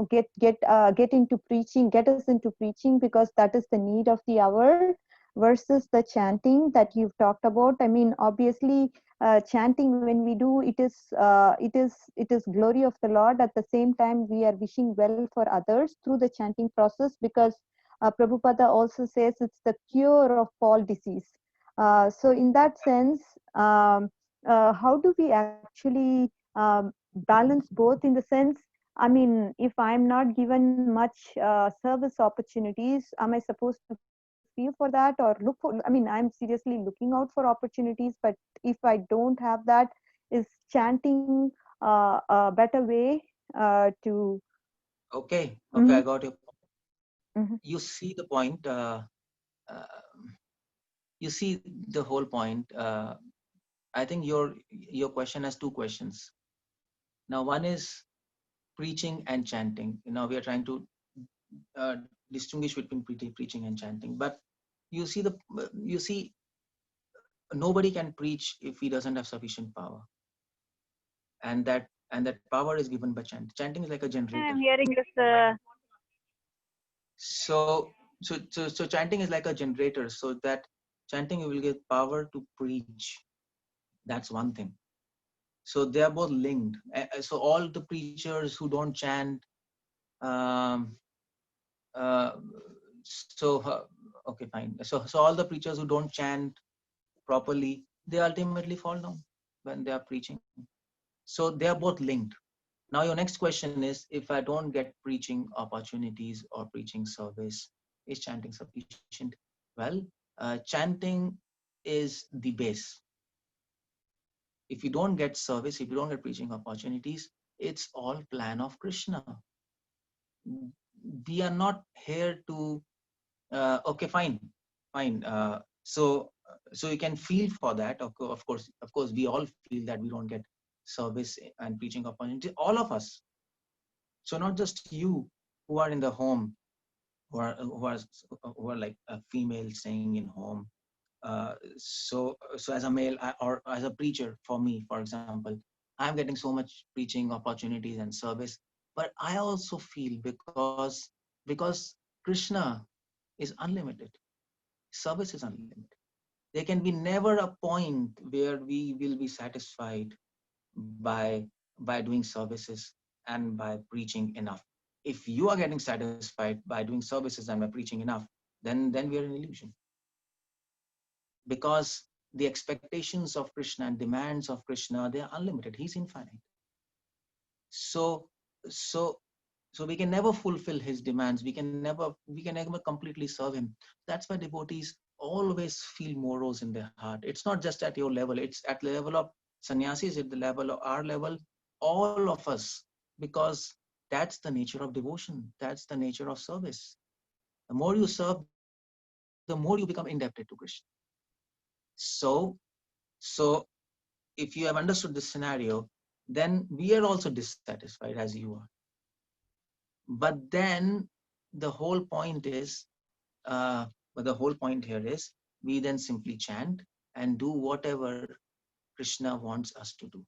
get into preaching, get us into preaching, because that is the need of the hour, versus the chanting that you've talked about. I mean, obviously chanting, when we do it, is glory of the Lord. At the same time, we are wishing well for others through the chanting process, because Prabhupada also says it's the cure of all disease. So in that sense, how do we actually balance both, in the sense, I mean, if I'm not given much service opportunities, am I supposed to feel for that or look for? I mean, I'm seriously looking out for opportunities, but if I don't have that, is chanting a better way to? Okay, Mm-hmm. I got your point. Mm-hmm. You see the point. You see the whole point. I think your question has two questions. Now, one is preaching and chanting. Now we are trying to distinguish between preaching and chanting. But you see, nobody can preach if he doesn't have sufficient power, and that and that power is given by chanting. Chanting is like a generator. I'm hearing this. So chanting is like a generator, so that chanting you will get power to preach. That's one thing. So they are both linked. So all the preachers who don't chant, um, uh, okay, fine. So all the preachers who don't chant properly, they ultimately fall down when they are preaching. So they are both linked. Now your next question is, if I don't get preaching opportunities or preaching service, is chanting sufficient? Well, chanting is the base. If you don't get service, if you don't get preaching opportunities, it's all plan of Krishna. We are not here to, okay, fine. So you can feel for that. Of course, we all feel that we don't get service and preaching opportunity. All of us. So not just you who are in the home, who are like a female staying in home. So as a male or as a preacher, for me, for example, I'm getting so much preaching opportunities and service, but I also feel because Krishna is unlimited, service is unlimited. There can be never a point where we will be satisfied by doing services and by preaching enough. If you are getting satisfied by doing services and by preaching enough, then we are in illusion. Because the expectations of Krishna and demands of Krishna, they are unlimited. He's infinite. So so so we can never fulfill his demands. We can never completely serve him. That's why devotees always feel morose in their heart. It's not just at your level, it's at the level of sannyasis, at the level of our level, all of us, because that's the nature of devotion. That's the nature of service. The more you serve, the more you become indebted to Krishna. So, so if you have understood this scenario, then we are also dissatisfied as you are. But then the whole point is, but the whole point here is, we then simply chant and do whatever Krishna wants us to do.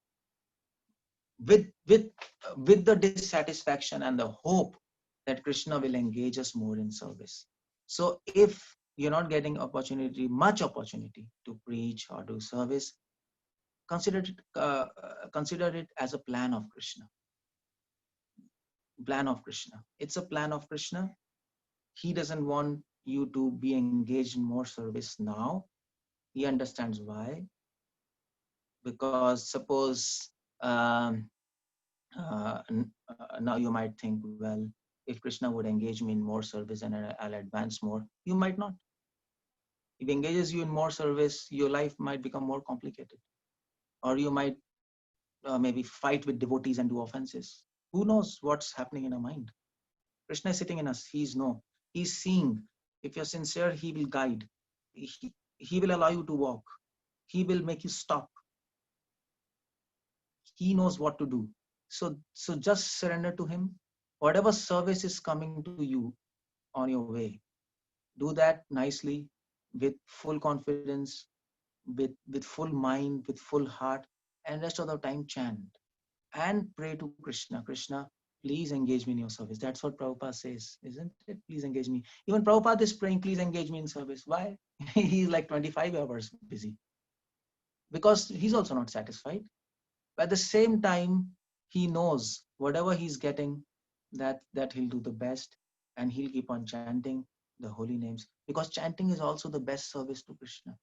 With the dissatisfaction and the hope that Krishna will engage us more in service. So if you're not getting much opportunity to preach or do service, consider it as a plan of Krishna. It's a plan of Krishna. He doesn't want you to be engaged in more service now. He understands why. Because suppose now you might think, well, if Krishna would engage me in more service and I'll advance more, you might not. If he engages you in more service, your life might become more complicated. Or you might maybe fight with devotees and do offenses. Who knows what's happening in our mind? Krishna is sitting in us. He's seeing. If you're sincere, he will guide. He will allow you to walk. He will make you stop. He knows what to do. So just surrender to him. Whatever service is coming to you on your way, do that nicely, with full confidence, with full mind, with full heart, and rest of the time chant and pray to Krishna. Krishna, please engage me in your service. That's what Prabhupada says, isn't it? Please engage me. Even Prabhupada is praying, please engage me in service. Why? He's like 25 hours busy. Because he's also not satisfied. But at the same time, he knows whatever he's getting, that he'll do the best, and he'll keep on chanting the holy names. Because chanting is also the best service to Krishna.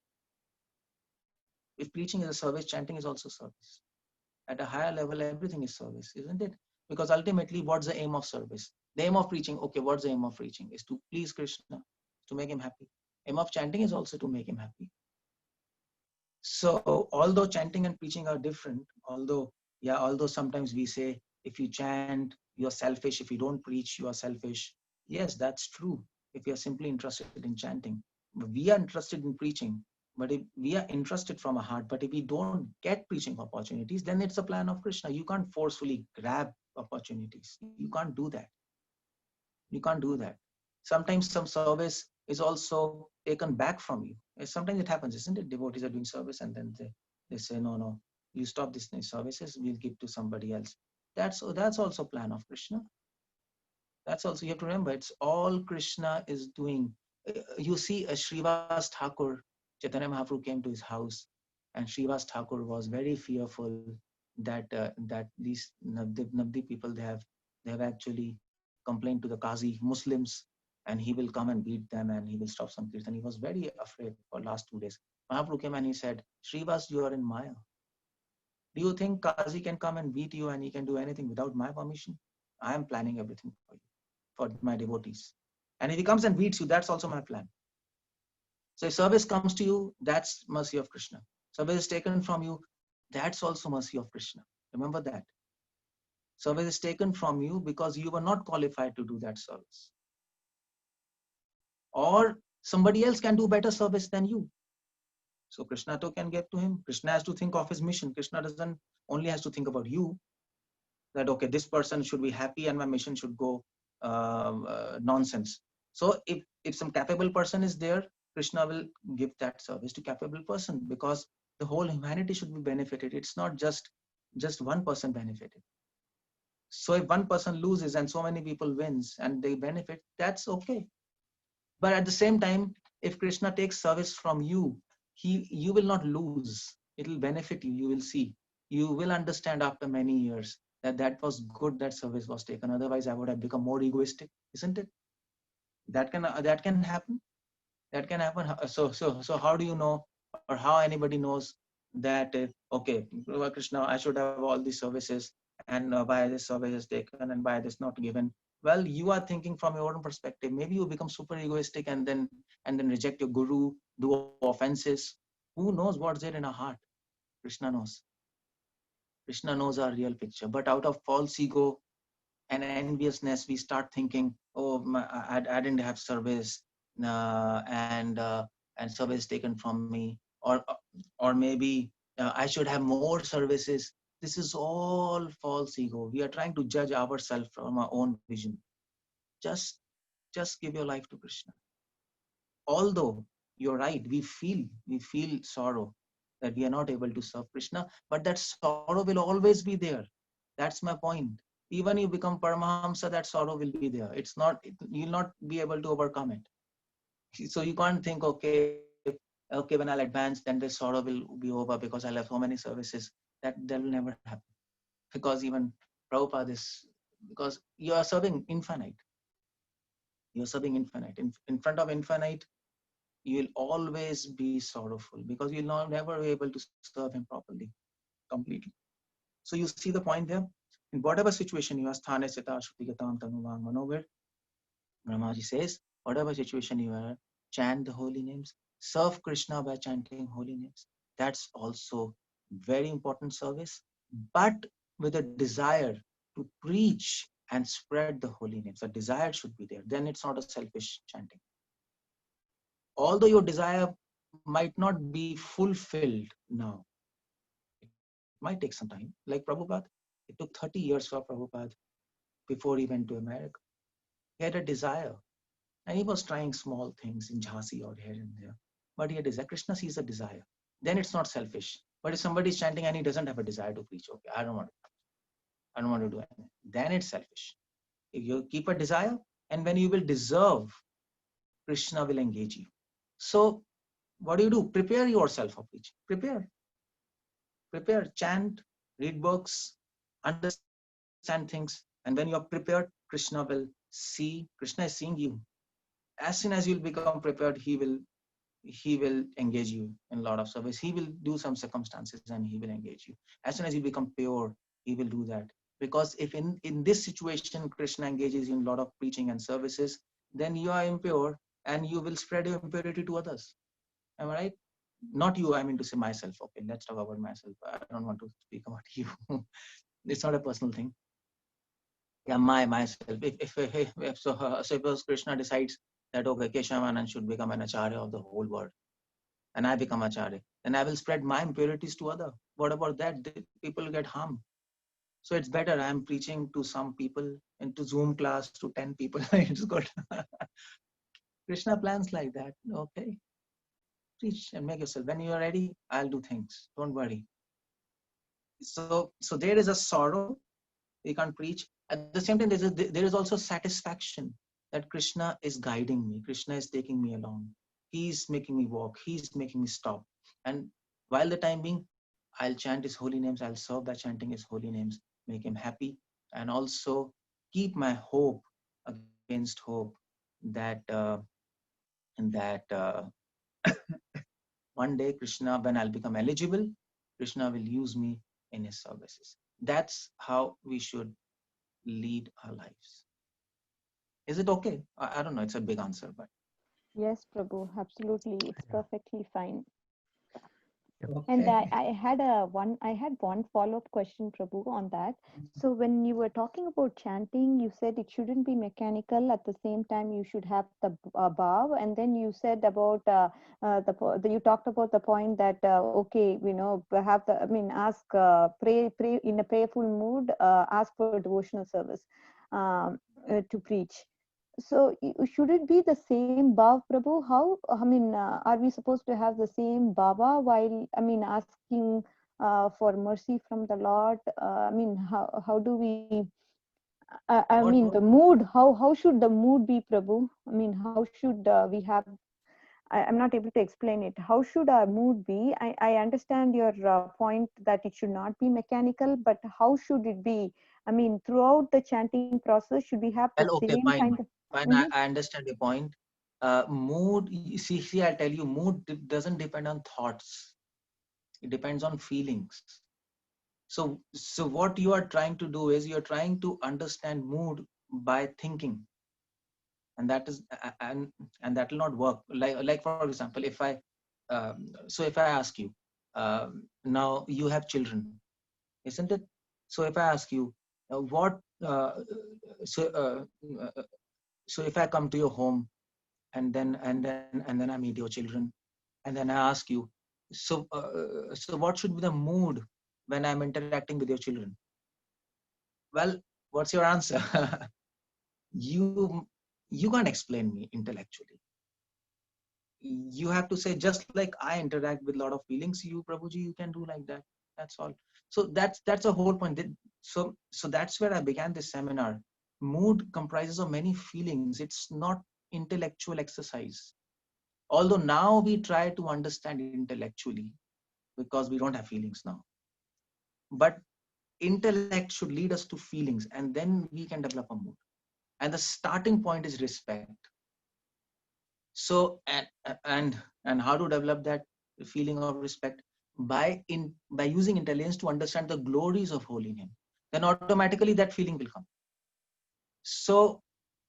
If preaching is a service, chanting is also service. At a higher level, everything is service, isn't it? Because ultimately, what's the aim of service? The aim of preaching, okay, what's the aim of preaching? Is to please Krishna, to make him happy. Aim of chanting is also to make him happy. So, although chanting and preaching are different, although sometimes we say, if you chant, you're selfish. If you don't preach, you are selfish. Yes, that's true. If you're simply interested in chanting, we are interested in preaching. But if we are interested from a heart, but if we don't get preaching opportunities, then it's a plan of Krishna. You can't forcefully grab opportunities. You can't do that. You can't do that. Sometimes some service is also taken back from you. Sometimes it happens, isn't it? Devotees are doing service and then they say, no, you stop these services, we'll give to somebody else. That's also plan of Krishna. That's also, you have to remember, it's all Krishna is doing. You see, Srivas Thakur, Chaitanya Mahaprabhu came to his house, and Srivas Thakur was very fearful that these Navdi people, they have actually complained to the Qazi Muslims, and he will come and beat them and he will stop some kirtan. He was very afraid for last 2 days. Mahaprabhu came and he said, Srivas, you are in Maya. Do you think Qazi can come and beat you and he can do anything without my permission? I am planning everything for you, for my devotees. And if he comes and beats you, that's also my plan. So if service comes to you, that's mercy of Krishna. Service is taken from you, that's also mercy of Krishna. Remember that. Service is taken from you because you were not qualified to do that service. Or somebody else can do better service than you. So Krishna too can give to him. Krishna has to think of his mission. Krishna doesn't only has to think about you, that okay, this person should be happy and my mission should go nonsense. So if some capable person is there, Krishna will give that service to capable person, because the whole humanity should be benefited. It's not just one person benefited. So if one person loses and so many people wins and they benefit, that's okay. But at the same time, if Krishna takes service from you, you will not lose. It will benefit you. You will see. You will understand after many years that was good, that service was taken. Otherwise, I would have become more egoistic, isn't it? That can happen. That can happen. So how do you know, or how anybody knows that okay, Krishna, I should have all these services, and why this service is taken and why this not given? Well, you are thinking from your own perspective. Maybe you become super egoistic and then reject your guru, do offenses. Who knows what's there in our heart? Krishna knows. Krishna knows our real picture. But out of false ego and enviousness, we start thinking, oh, I didn't have service, and service taken from me, or maybe I should have more services. This is all false ego. We are trying to judge ourselves from our own vision. Just give your life to Krishna. Although you're right, we feel sorrow that we are not able to serve Krishna, but that sorrow will always be there. That's my point. Even you become Paramahamsa, that sorrow will be there. You'll not be able to overcome it. So you can't think, okay, when I'll advance, then this sorrow will be over because I'll have so many services. That will never happen. Because even Prabhupada is, because you are serving infinite. You're serving infinite. In front of infinite, you will always be sorrowful because you'll never be able to serve him properly, completely. So you see the point there? In whatever situation you are, sthane sita shruti-gatam tanuvang manovir, Brahmaji says, whatever situation you are, chant the holy names, serve Krishna by chanting holy names. That's also very important service, but with a desire to preach and spread the holy names. The desire should be there. Then it's not a selfish chanting. Although your desire might not be fulfilled now, it might take some time. Like Prabhupada, it took 30 years for Prabhupada before he went to America. He had a desire, and he was trying small things in Jhansi or here and there. But he had a desire. Krishna sees a desire. Then it's not selfish. But if somebody is chanting and he doesn't have a desire to preach, okay, I don't want to do anything. Then it's selfish. If you keep a desire, and when you will deserve, Krishna will engage you. So what do? Prepare yourself for preaching. Prepare, chant, read books, understand things. And when you're prepared, Krishna will see. Krishna is seeing you. As soon as you'll become prepared, he will engage you in a lot of service. He will do some circumstances and he will engage you. As soon as you become pure, he will do that. Because if in this situation, Krishna engages you in a lot of preaching and services, then you are impure and you will spread your impurity to others. Am I right? Not you, I mean to say myself. Okay, let's talk about myself. I don't want to speak about you. It's not a personal thing. Yeah, myself. If suppose Krishna decides that okay, Keshavanand should become an acharya of the whole world, and I become acharya, then I will spread my impurities to others. What about that? People get harmed. So it's better I'm preaching to some people, into Zoom class to 10 people. It's good. Krishna plans like that. Okay. Preach and make yourself. When you are ready, I'll do things. Don't worry. So there is a sorrow we can't preach. At the same time, there is also satisfaction that Krishna is guiding me. Krishna is taking me along. He's making me walk. He's making me stop. And while the time being, I'll chant his holy names. I'll serve by chanting his holy names, make him happy, and also keep my hope against hope that that one day Krishna, when I'll become eligible, Krishna will use me in his services. That's how we should lead our lives. Is it okay? I don't know. It's a big answer, but Yes, Prabhu, absolutely. It's Yeah. perfectly fine. Yep. And Okay. I had one follow-up question, Prabhu, on that. So when you were talking about chanting, you said it shouldn't be mechanical. At the same time, you should have the above. And then you said about you talked about the point that okay, you know, have the I mean, ask pray in a prayerful mood, ask for devotional service to preach. So should it be the same Bhav, Prabhu? How, I mean, are we supposed to have the same Baba while, I mean, asking for mercy from the Lord? I mean, how do we, I mean, the what mood, how should the mood be, Prabhu? I mean, how should we have, I'm not able to explain it. How should our mood be? I understand your point that it should not be mechanical, but how should it be? I mean, throughout the chanting process, should we have the well, okay, same kind fine. of, Fine, Mhm. I understand your point. Mood, see, I'll tell you, mood doesn't depend on thoughts. It depends on feelings. So what you are trying to do is you're trying to understand mood by thinking, and that is and that will not work. Like for example, if I ask you, now you have children, isn't it? So if I ask you, what so uh, uh, so if I come to your home, and then I meet your children, and then I ask you, so what should be the mood when I'm interacting with your children? Well, what's your answer? you you can't explain me intellectually. You have to say, just like I interact with a lot of feelings, you, Prabhuji, you can do like that. That's all. So that's the whole point. So that's where I began this seminar. Mood comprises of many feelings. It's not intellectual exercise. Although now we try to understand it intellectually because we don't have feelings now. But intellect should lead us to feelings, and then we can develop a mood. And the starting point is respect. So and how to develop that feeling of respect? By using intelligence to understand the glories of holy name. Then automatically that feeling will come. So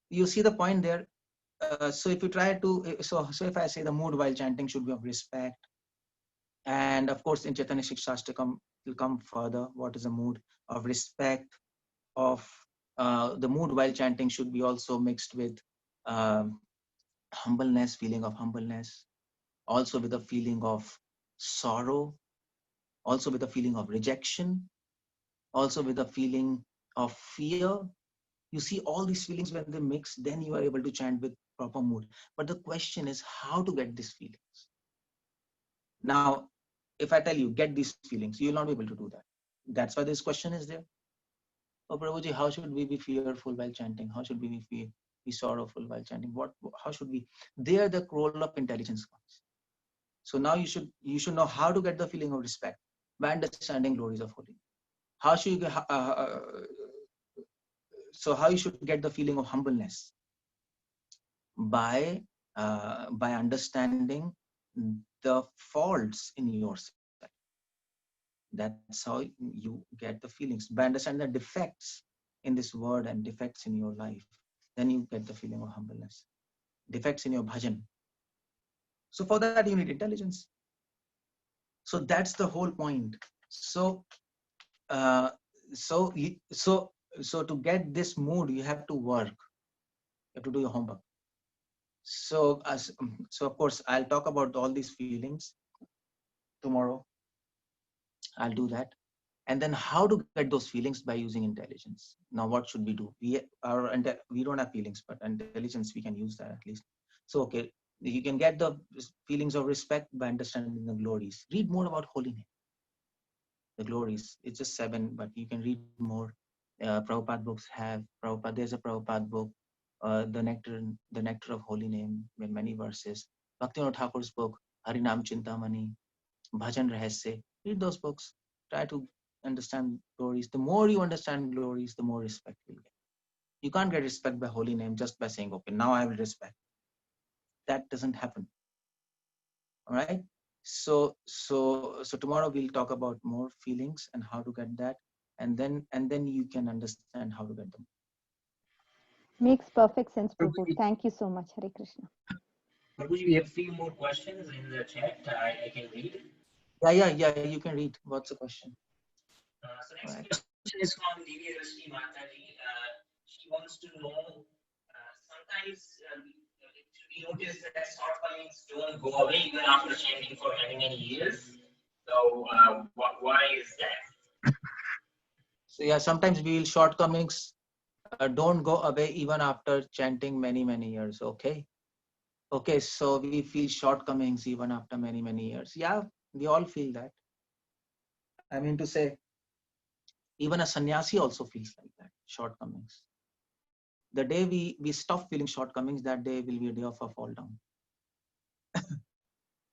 you see the point there. So if you try to so if I say the mood while chanting should be of respect, and of course in Chaitanya Shikshashtakam will come further. What is a mood of respect? Of the mood while chanting should be also mixed with um, humbleness, feeling of humbleness, also with a feeling of sorrow, also with a feeling of rejection, also with a feeling of fear. You see all these feelings when they mix, then you are able to chant with proper mood. But the question is how to get these feelings. Now, if I tell you get these feelings, you will not be able to do that. That's why this question is there. Oh, Prabhuji, how should we be fearful while chanting? How should we be sorrowful while chanting? How should we? There, the role of intelligence comes. So now you should know how to get the feeling of respect by understanding glories of holy. How should you so how you should get the feeling of humbleness by understanding the faults in yourself. That's how you get the feelings by understanding the defects in this word and defects in your life. Then you get the feeling of humbleness. Defects in your bhajan. So for that you need intelligence. So that's the whole point. So uh, so so to get this mood, you have to work. You have to do your homework. So of course I'll talk about all these feelings tomorrow. I'll do that. And then how to get those feelings by using intelligence. Now what should we do? We don't have feelings, but intelligence we can use that at least. So okay, you can get the feelings of respect by understanding the glories. Read more about holy name, the glories. It's just 7, but you can read more. Prabhupada books have. There's a Prabhupada book, the Nectar of Holy Name, with many verses. Bhaktivinoda Thakur's book, Harinam Chintamani, Bhajan Rahasya. Read those books. Try to understand glories. The more you understand glories, the more respect you'll get. You can't get respect by holy name just by saying, okay, now I will respect. That doesn't happen. All right. So tomorrow we'll talk about more feelings and how to get that, and then you can understand how to get them. Makes perfect sense, Prabhu. Thank you so much, Hare Krishna. Prabhuji, we have a few more questions in the chat. I can read. Yeah. You can read. What's the question? So next question is from Devi Rashmi Mataji. She wants to know. Sometimes we notice that shortcomings don't go away even after chanting for many years. So why is that? So yeah, sometimes we feel shortcomings don't go away even after chanting many years. Okay, so we feel shortcomings even after many years. Yeah, we all feel that. I mean to say, even a sannyasi also feels like that, shortcomings. The day we stop feeling shortcomings, that day will be a day of a fall down.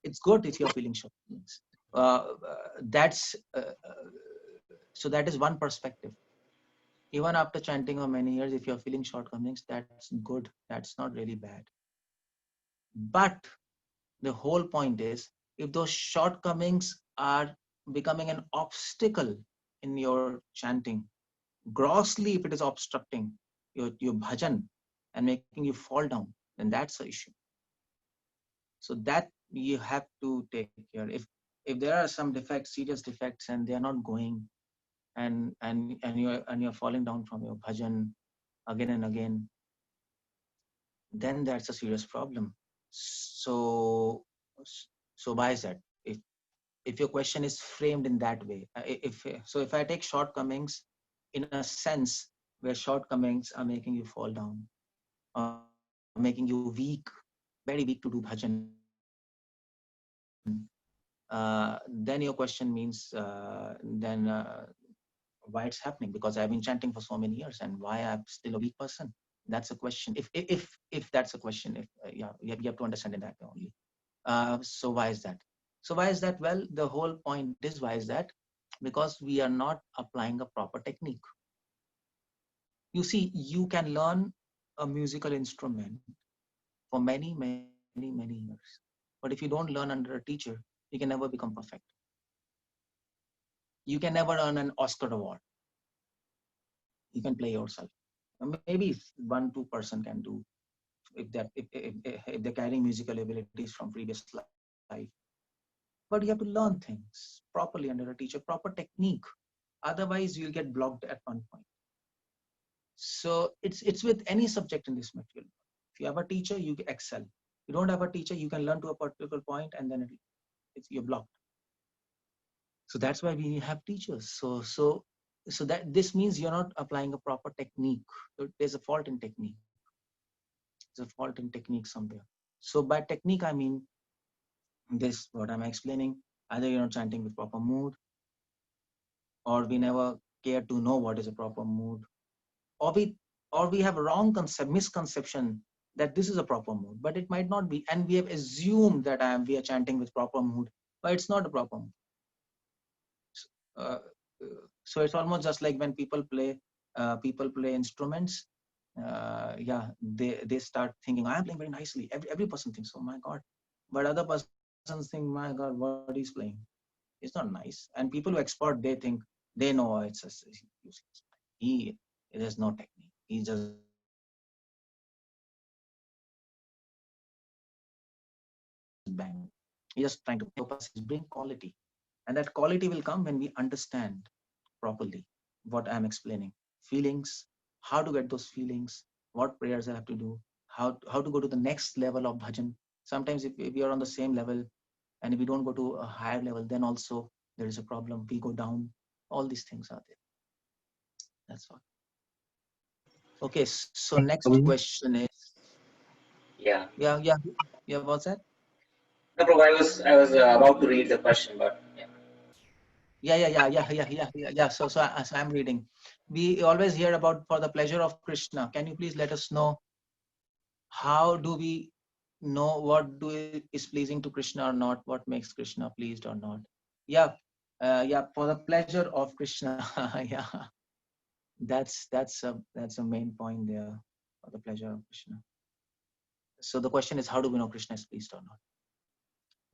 It's good if you're feeling shortcomings. So that is one perspective. Even after chanting for many years, if you're feeling shortcomings, that's good. That's not really bad. But the whole point is, if those shortcomings are becoming an obstacle in your chanting, grossly if it is obstructing your bhajan and making you fall down, then that's the issue. So that you have to take care. If there are some defects, serious defects, and they are not going, and you're falling down from your bhajan again and again, then that's a serious problem. So why is that? If your question is framed in that way, if I take shortcomings in a sense where shortcomings are making you fall down, or making you weak, very weak to do bhajan, then your question means why it's happening, because I've been chanting for so many years, and why I'm still a weak person. That's a question. If that's a question, you have to understand it that way only. So why is that? Well, the whole point is, why is that? Because we are not applying a proper technique. You see, you can learn a musical instrument for many years, but if you don't learn under a teacher, you can never become perfect. You can never earn an Oscar award. You can play yourself. Maybe 1-2% can do, if they're carrying musical abilities from previous life. But you have to learn things properly under a teacher, proper technique. Otherwise, you'll get blocked at one point. So it's with any subject in this material. If you have a teacher, you excel. If you don't have a teacher, you can learn to a particular point, and then you're blocked. So that's why we have teachers. So that this means you're not applying a proper technique. There's a fault in technique. There's a fault in technique somewhere. So by technique, I mean this, what I'm explaining. Either you're not chanting with proper mood, or we never care to know what is a proper mood, or we have a wrong misconception that this is a proper mood, but it might not be, and we have assumed that we are chanting with proper mood, but it's not a proper mood. So it's almost just like when people play instruments. They start thinking, I am playing very nicely. Every person thinks, oh my God, but other persons think, my God, what he's playing, it's not nice. And people who expert, they think they know it's useless. There's no technique. He's just bang. He's just trying to bring quality, and that quality will come when we understand properly what I'm explaining. Feelings, how to get those feelings, what prayers I have to do, how to go to the next level of bhajan. Sometimes if we are on the same level, and if we don't go to a higher level, then also there is a problem. We go down. All these things are there. That's all. Okay, so next question is. Yeah. What's that? No, bro, I was about to read the question, but yeah. So I'm reading. we always hear about for the pleasure of Krishna. Can you please let us know how do we know what is pleasing to Krishna or not? What makes Krishna pleased or not? Yeah, yeah, for the pleasure of Krishna. Yeah, that's a main point there, for the pleasure of Krishna. So the question is, how do we know Krishna is pleased or not?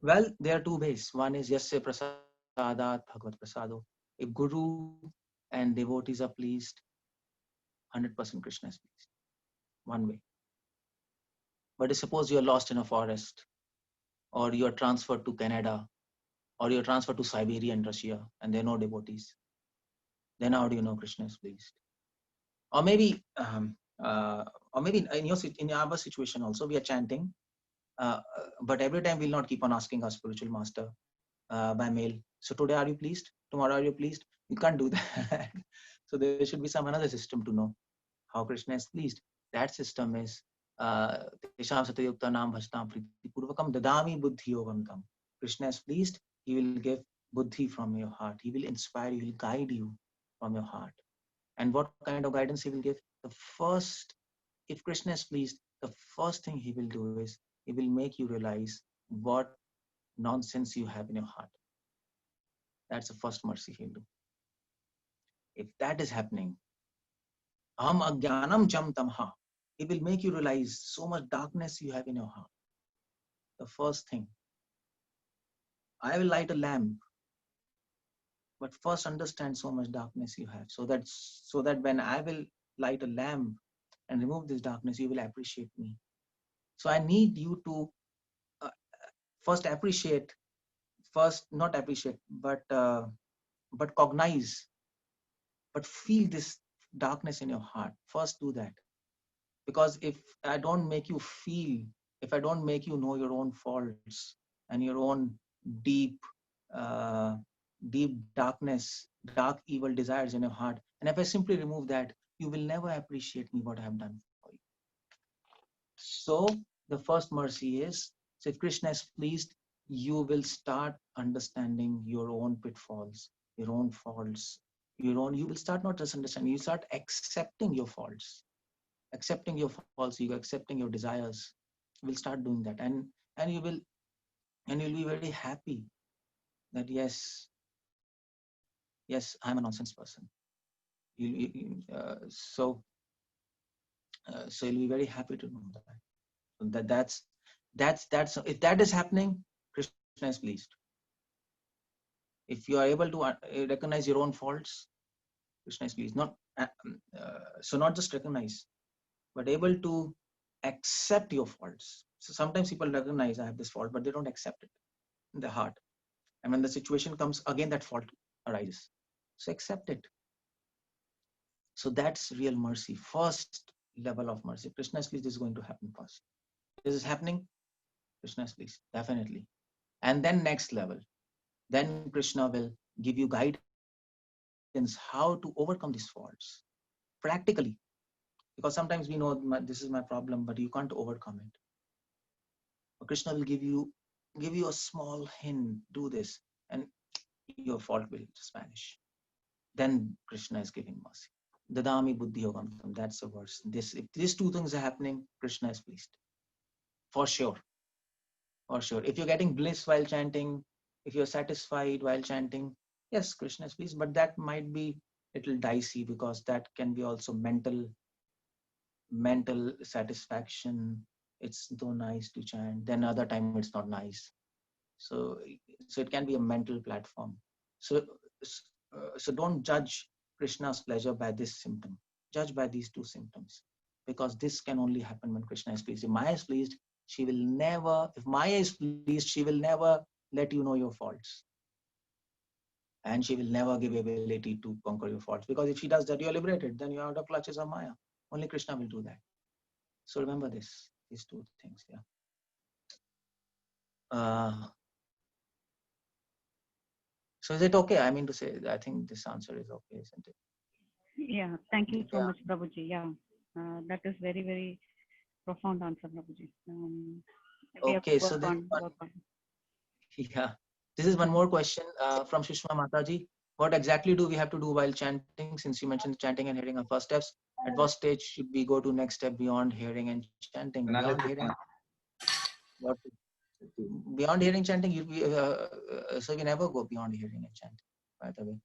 Well, there are two ways. One is yasya prasadat bhagavad prasado. If guru and devotees are pleased, 100% Krishna is pleased. One way. But suppose you are lost in a forest, or you are transferred to Canada, or you are transferred to Siberia and Russia, and there are no devotees. Then how do you know Krishna is pleased? Or maybe, in our situation also, we are chanting, but every time we'll not keep on asking our spiritual master by mail. So today, are you pleased? Tomorrow, are you pleased? You can't do that. So there should be some another system to know how Krishna is pleased. That system is Tesham Satyayukta Nam Bhajtam Priti Purvakam Dadami Buddhi Yogam Tam. Krishna is pleased, he will give buddhi from your heart. He will inspire you, he will guide you from your heart. And what kind of guidance he will give? If Krishna is pleased, the first thing he will do is he will make you realize what nonsense you have in your heart. That's the first mercy he'll do. If that is happening, Aham Ajnanam Jam Tamha, he will make you realize so much darkness you have in your heart. The first thing, I will light a lamp, but first understand so much darkness you have, so that when I will light a lamp and remove this darkness, you will appreciate me. So I need you to first appreciate, not appreciate, but cognize, but feel this darkness in your heart. First do that. Because if I don't make you feel, if I don't make you know your own faults and your own deep darkness, dark evil desires in your heart, and if I simply remove that, you will never appreciate me, what I have done for you. So the first mercy is, so if Krishna is pleased, you will start understanding your own pitfalls, your own faults, you will start not just understanding, you start accepting your faults, accepting your false ego, accepting your desires. You will start doing that, and you'll be very happy that yes, I'm a nonsense person. So you'll be very happy to know that. That's if that is happening, Krishna is pleased. If you are able to recognize your own faults, Krishna is pleased. Not just recognize, but able to accept your faults. So sometimes people recognize I have this fault, but they don't accept it in their heart. And when the situation comes, again that fault arises. So accept it. So that's real mercy. First level of mercy. Krishna is pleased is going to happen first. This is happening. Krishna is pleased, definitely. And then next level. Then Krishna will give you guidance how to overcome these faults practically. Because sometimes we know this is my problem, but you can't overcome it. But Krishna will give you a small hint, do this, and your fault will just vanish. Then Krishna is giving mercy. Dadami buddhi yogam. That's the verse. If these two things are happening, Krishna is pleased. For sure. For sure. If you're getting bliss while chanting, if you're satisfied while chanting, yes, Krishna is pleased. But that might be a little dicey, because that can be also mental satisfaction. It's so nice to chant. Then other time it's not nice. So it can be a mental platform. So don't judge Krishna's pleasure by this symptom. Judge by these two symptoms, because this can only happen when Krishna is pleased. If Maya is pleased, she will never let you know your faults. And she will never give you ability to conquer your faults. Because if she does that, you're liberated. Then you're out of clutches of Maya. Only Krishna will do that. So remember these two things. Yeah. So is it okay? I mean to say, I think this answer is okay, isn't it? Yeah, thank you so much, Prabhuji. Yeah, that is very, very profound answer, Prabhuji. Okay, so this work on. yeah, this is one more question from Sushma Mataji. What exactly do we have to do while chanting? Since you mentioned chanting and hearing are first steps, at what stage should we go to next step beyond hearing and chanting? Beyond hearing, what, beyond hearing chanting, so we never go beyond hearing and chanting, by the way.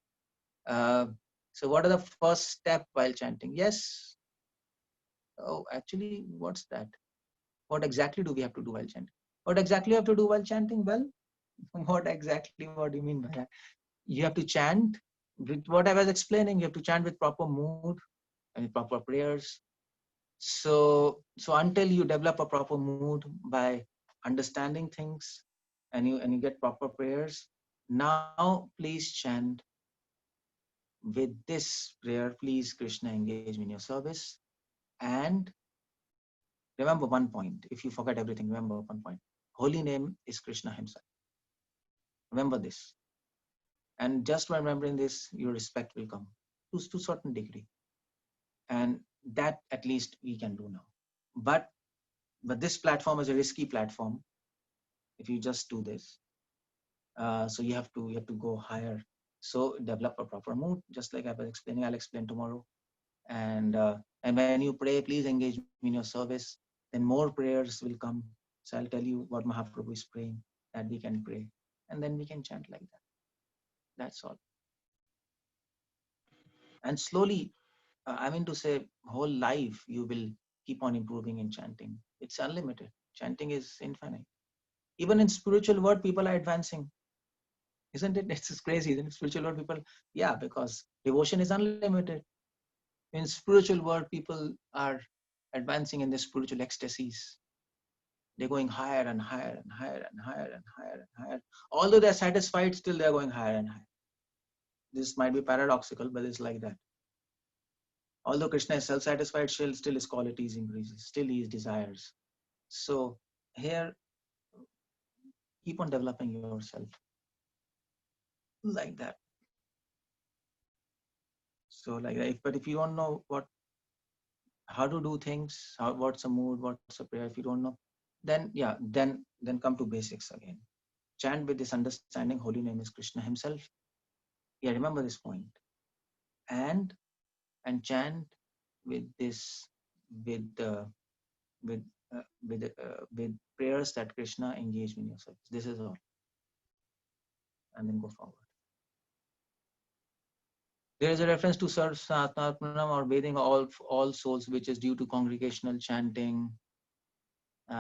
So what are the first step while chanting? Yes. Oh, actually, what's that? What exactly do we have to do while chanting? What exactly have to do while chanting? Well, what exactly, what do you mean by that? You have to chant with what I was explaining. You have to chant with proper mood and with proper prayers. So until you develop a proper mood by understanding things and you get proper prayers, now please chant with this prayer, please Krishna engage me in your service. And remember one point. If you forget everything, remember one point. Holy name is Krishna himself. Remember this. And just by remembering this, your respect will come to a certain degree. And that at least we can do now. But this platform is a risky platform if you just do this. So you have to go higher. So develop a proper mood, just like I was explaining. I'll explain tomorrow. And when you pray, please engage me in your service. Then more prayers will come. So I'll tell you what Mahaprabhu is praying, that we can pray, and then we can chant like that. That's all. And slowly, I mean to say, whole life you will keep on improving in chanting. It's unlimited. Chanting is infinite. Even in spiritual world, people are advancing. Isn't it? It's just crazy. In spiritual world, people, yeah, because devotion is unlimited. In spiritual world, people are advancing in the spiritual ecstasies. They're going higher and higher and higher and higher and higher and higher. Although they're satisfied, still they're going higher and higher. This might be paradoxical, but it's like that. Although Krishna is self-satisfied, still his qualities increases, still his desires. So here, keep on developing yourself like that. So like that. But if you don't know how to do things, what's a mood, what's a prayer, if you don't know, then yeah, then come to basics again. Chant with this understanding, holy name is Krishna himself. Yeah, remember this point. And chant with this, with prayers that Krishna engage in your service. This is all. And then go forward. There is a reference to Sarvasatmanam or bathing all souls, which is due to congregational chanting. But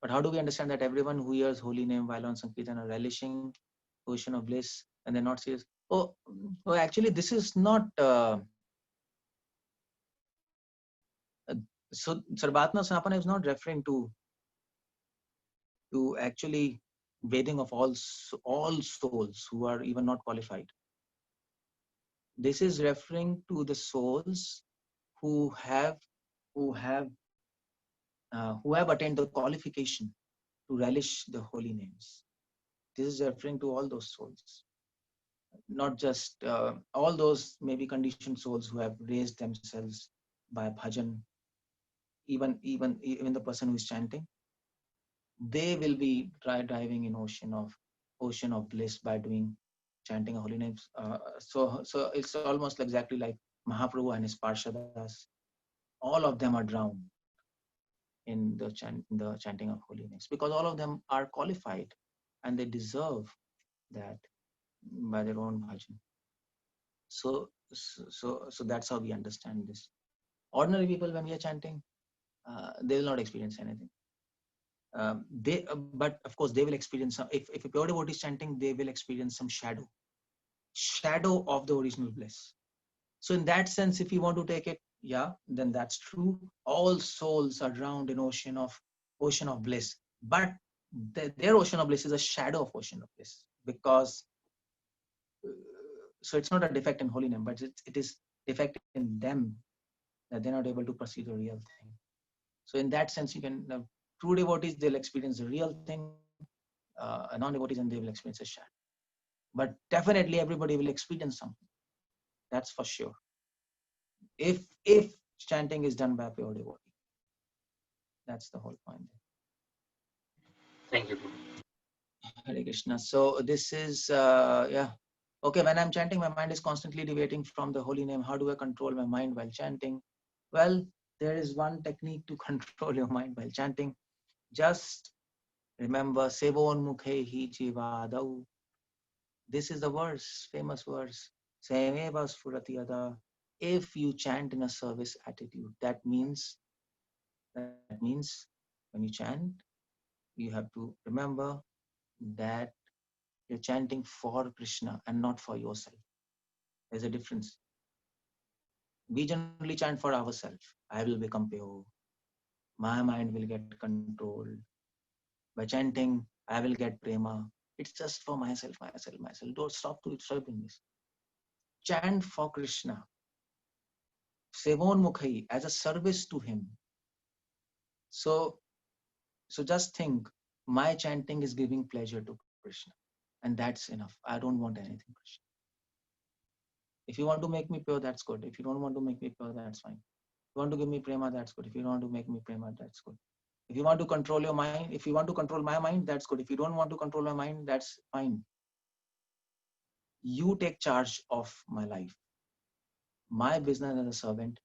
how do we understand that everyone who hears holy name while on Sankirtan are relishing position of bliss and they're not serious? Oh, actually, this is not. So Sarvatma Sanapana is not referring to actually bathing of all souls who are even not qualified. This is referring to the souls who have attained the qualification to relish the holy names. This is referring to all those souls, not just all those maybe conditioned souls who have raised themselves by bhajan. Even the person who is chanting, they will be driving in ocean of bliss by doing chanting holy names. So it's almost exactly like Mahaprabhu and his Parshadas. All of them are drowned in the chanting of holy names because all of them are qualified and they deserve that by their own bhajan. So that's how we understand this. Ordinary people, when we are chanting, they will not experience anything. But of course, they will experience some. If a pure devotee is chanting, they will experience some shadow of the original bliss. So in that sense, if you want to take it, yeah, then that's true. All souls are drowned in ocean of bliss, but their ocean of bliss is a shadow of ocean of bliss because. So it's not a defect in holy name, but it is defect in them that they're not able to perceive the real thing. So in that sense, you can true devotees, they'll experience the real thing. Non-devotees, and they will experience a shadow. But definitely everybody will experience something. That's for sure. If chanting is done by a pure devotee. That's the whole point. Thank you. Hare Krishna. So this is, Okay, when I'm chanting, my mind is constantly deviating from the holy name. How do I control my mind while chanting? Well, there is one technique to control your mind while chanting. Just remember, Sevon Mukhe Jivadau. This is the verse, famous verse. Semeva Sfuratiyada. If you chant in a service attitude, that means when you chant, you have to remember that you're chanting for Krishna and not for yourself. There's a difference. We generally chant for ourselves. I will become pure. My mind will get controlled. By chanting, I will get prema. It's just for myself, myself, myself. Don't stop doing this. Chant for Krishna. Sevon Mukhai as a service to him. So just think, my chanting is giving pleasure to Krishna. And that's enough. I don't want anything, Krishna. If you want to make me pure, that's good. If you don't want to make me pure, that's fine. If you want to give me prema, that's good. If you don't want to make me prema, that's good. If you want to control your mind, if you want to control my mind, that's good. If you don't want to control my mind, that's fine. You take charge of my life. My business as a servant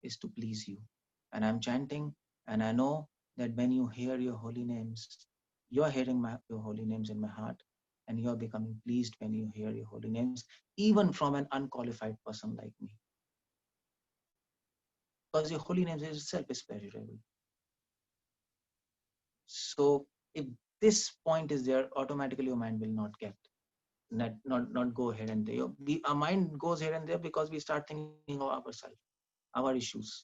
is to please you. And I'm chanting, and I know that when you hear your holy names, you're hearing your holy names in my heart, and you're becoming pleased when you hear your holy names, even from an unqualified person like me. Because your holy names itself is pleasurable. So if this point is there, automatically your mind will not go here and there. Our mind goes here and there because we start thinking of ourselves, our issues.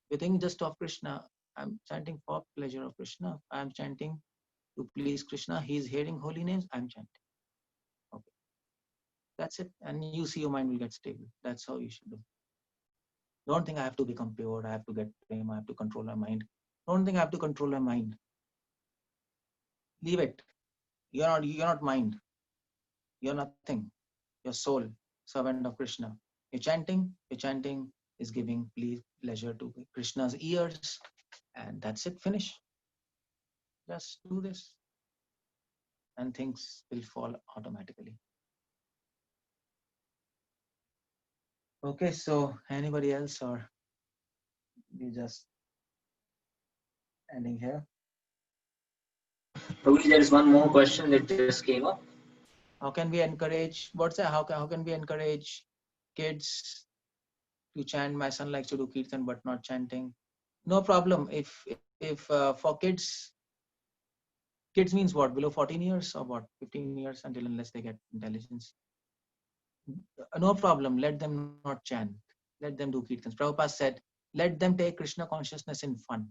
We think just of Krishna. I'm chanting for pleasure of Krishna. I'm chanting to please Krishna. He's hearing holy names. I'm chanting. Okay, that's it. And you see your mind will get stable. That's how you should do. Don't think I have to become pure. I have to get prema. I have to control my mind. Don't think I have to control my mind. Leave it. You're not mind. You're nothing. You're soul, servant of Krishna. You're chanting is giving pleasure to Krishna's ears, and that's it. Finish. Just do this, and things will fall automatically. Okay, so anybody else, or we just ending here? Prabhuji, there is one more question that just came up. How can we encourage? What's that? How can we encourage kids to chant? My son likes to do kirtan, but not chanting. No problem. If for kids means what? Below 14 years or what? 15 years, until unless they get intelligence. No problem. Let them not chant. Let them do kirtans. Prabhupada said, let them take Krishna consciousness in fun.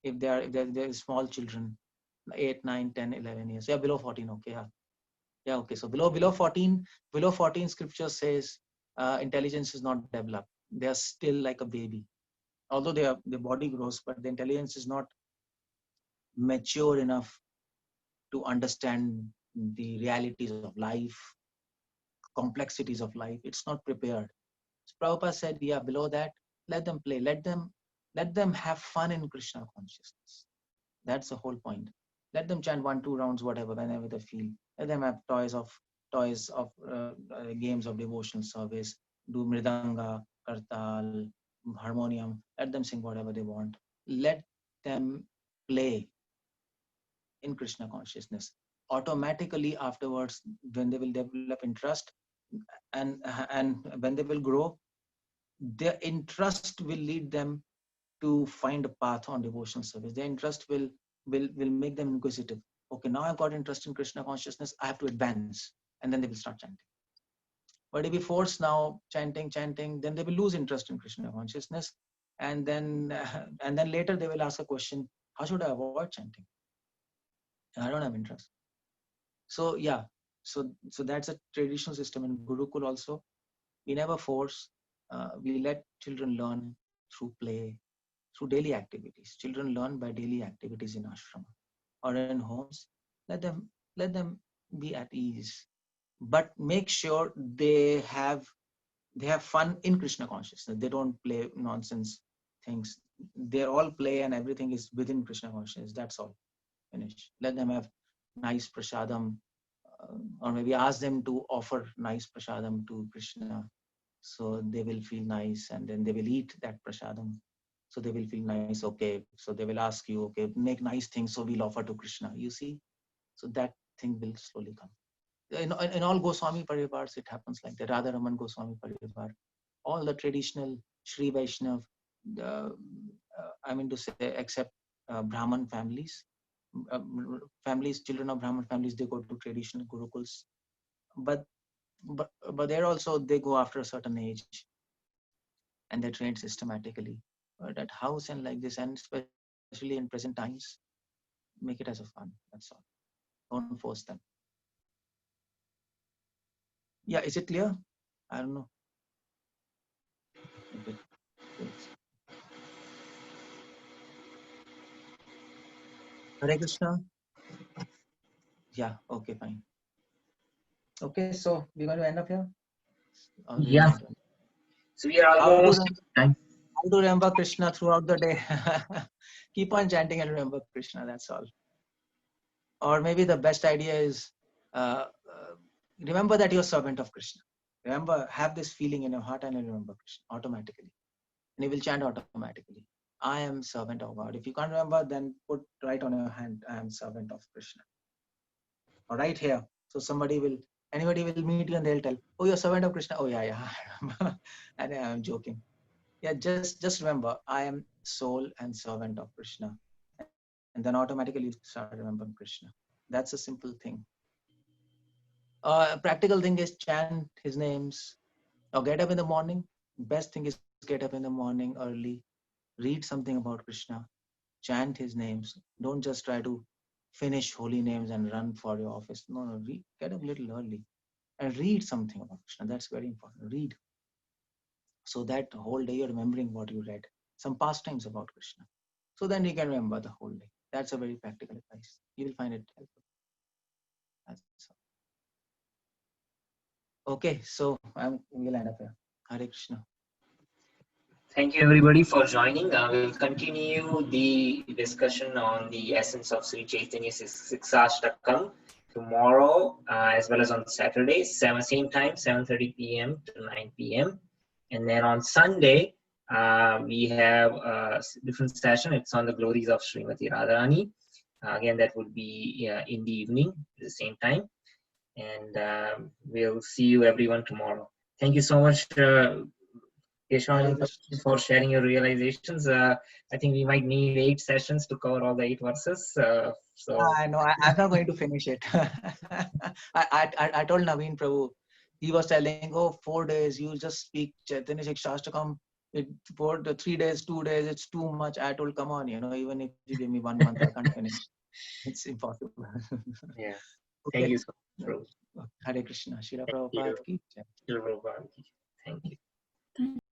If they're small children, 8, 9, 10, 11 years. Yeah, below 14. Okay, yeah, okay. So below 14, scripture says intelligence is not developed. They are still like a baby. Although their body grows, but the intelligence is not mature enough to understand the realities of life, complexities of life. It's not prepared. So Prabhupada said, yeah, below that, let them play. Let them have fun in Krishna consciousness. That's the whole point. Let them chant 1, 2 rounds, whatever, whenever they feel. Let them have toys of games of devotional service. Do mridanga, kartal, harmonium. Let them sing whatever they want. Let them play in Krishna consciousness. Automatically afterwards, when they will develop interest and when they will grow, their interest will lead them to find a path on devotional service. Their interest will make them inquisitive. Okay, now I've got interest in Krishna consciousness, I have to advance, and then they will start chanting. But if we force now chanting, then they will lose interest in Krishna consciousness, and then later they will ask a question: how should I avoid chanting? I don't have interest. So yeah, so that's a traditional system in Gurukul also. We never force. We let children learn through play, through daily activities. Children learn by daily activities in ashrama or in homes. Let them be at ease, but make sure they have fun in Krishna consciousness. They don't play nonsense things. They're all play and everything is within Krishna consciousness. That's all. Finish. Let them have nice prasadam, or maybe ask them to offer nice prasadam to Krishna. So they will feel nice, and then they will eat that prasadam. So they will feel nice, okay. So they will ask you, okay, make nice things, so we'll offer to Krishna. You see? So that thing will slowly come. In all Goswami Parivars, it happens like that. Radha Raman Goswami Parivar, all the traditional Sri Vaishnav, I mean to say, except Brahman families, children of Brahman families, they go to traditional gurukuls. But there also they go after a certain age, and they're trained systematically. But at house and like this, and especially in present times, make it as a fun. That's all. Don't force them. Yeah, is it clear? I don't know. Hare Krishna. Yeah, okay, fine. Okay, so we're going to end up here? Yeah. So we are almost time. How to remember Krishna throughout the day? Keep on chanting and remember Krishna, that's all. Or maybe the best idea is remember that you're a servant of Krishna. Remember, have this feeling in your heart and remember Krishna automatically. And you will chant automatically. I am servant of God. If you can't remember, then write on your hand, I am servant of Krishna. Or right here. So anybody will meet you and they'll tell, oh, you're servant of Krishna. Oh yeah. And I'm joking. Yeah, just remember, I am soul and servant of Krishna. And then automatically you start remembering Krishna. That's a simple thing. Practical thing is chant his names. Or get up in the morning. Best thing is get up in the morning early. Read something about Krishna. Chant his names. Don't just try to finish holy names and run for your office. No, get up a little early. And read something about Krishna. That's very important. Read. So that whole day you're remembering what you read. Some pastimes about Krishna. So then you can remember the whole day. That's a very practical advice. You will find it helpful. That's all. Okay, so we'll end up here. Hare Krishna. Thank you everybody for joining. We'll continue the discussion on the essence of Sri Chaitanya Siksashtakam tomorrow, as well as on Saturday, same time, 7:30 p.m. to 9 p.m. And then on Sunday, we have a different session. It's on the glories of Srimati Radharani. Again, that would be in the evening at the same time. And we'll see you everyone tomorrow. Thank you so much, Keshav, for sharing your realizations. I think we might need 8 sessions to cover all the 8 verses. I know. I'm not going to finish it. I told Naveen Prabhu, he was telling, 4 days, you just speak Chaitanya Shikshashtakam. For the 3 days, 2 days, it's too much. I told, come on, even if you give me 1 month, I can't finish. It's impossible. Yeah. Okay. Thank you so much, Prabhu. Hare Krishna. Srila Prabhupada ki jai. Srila Prabhupada ki jai. Thank you.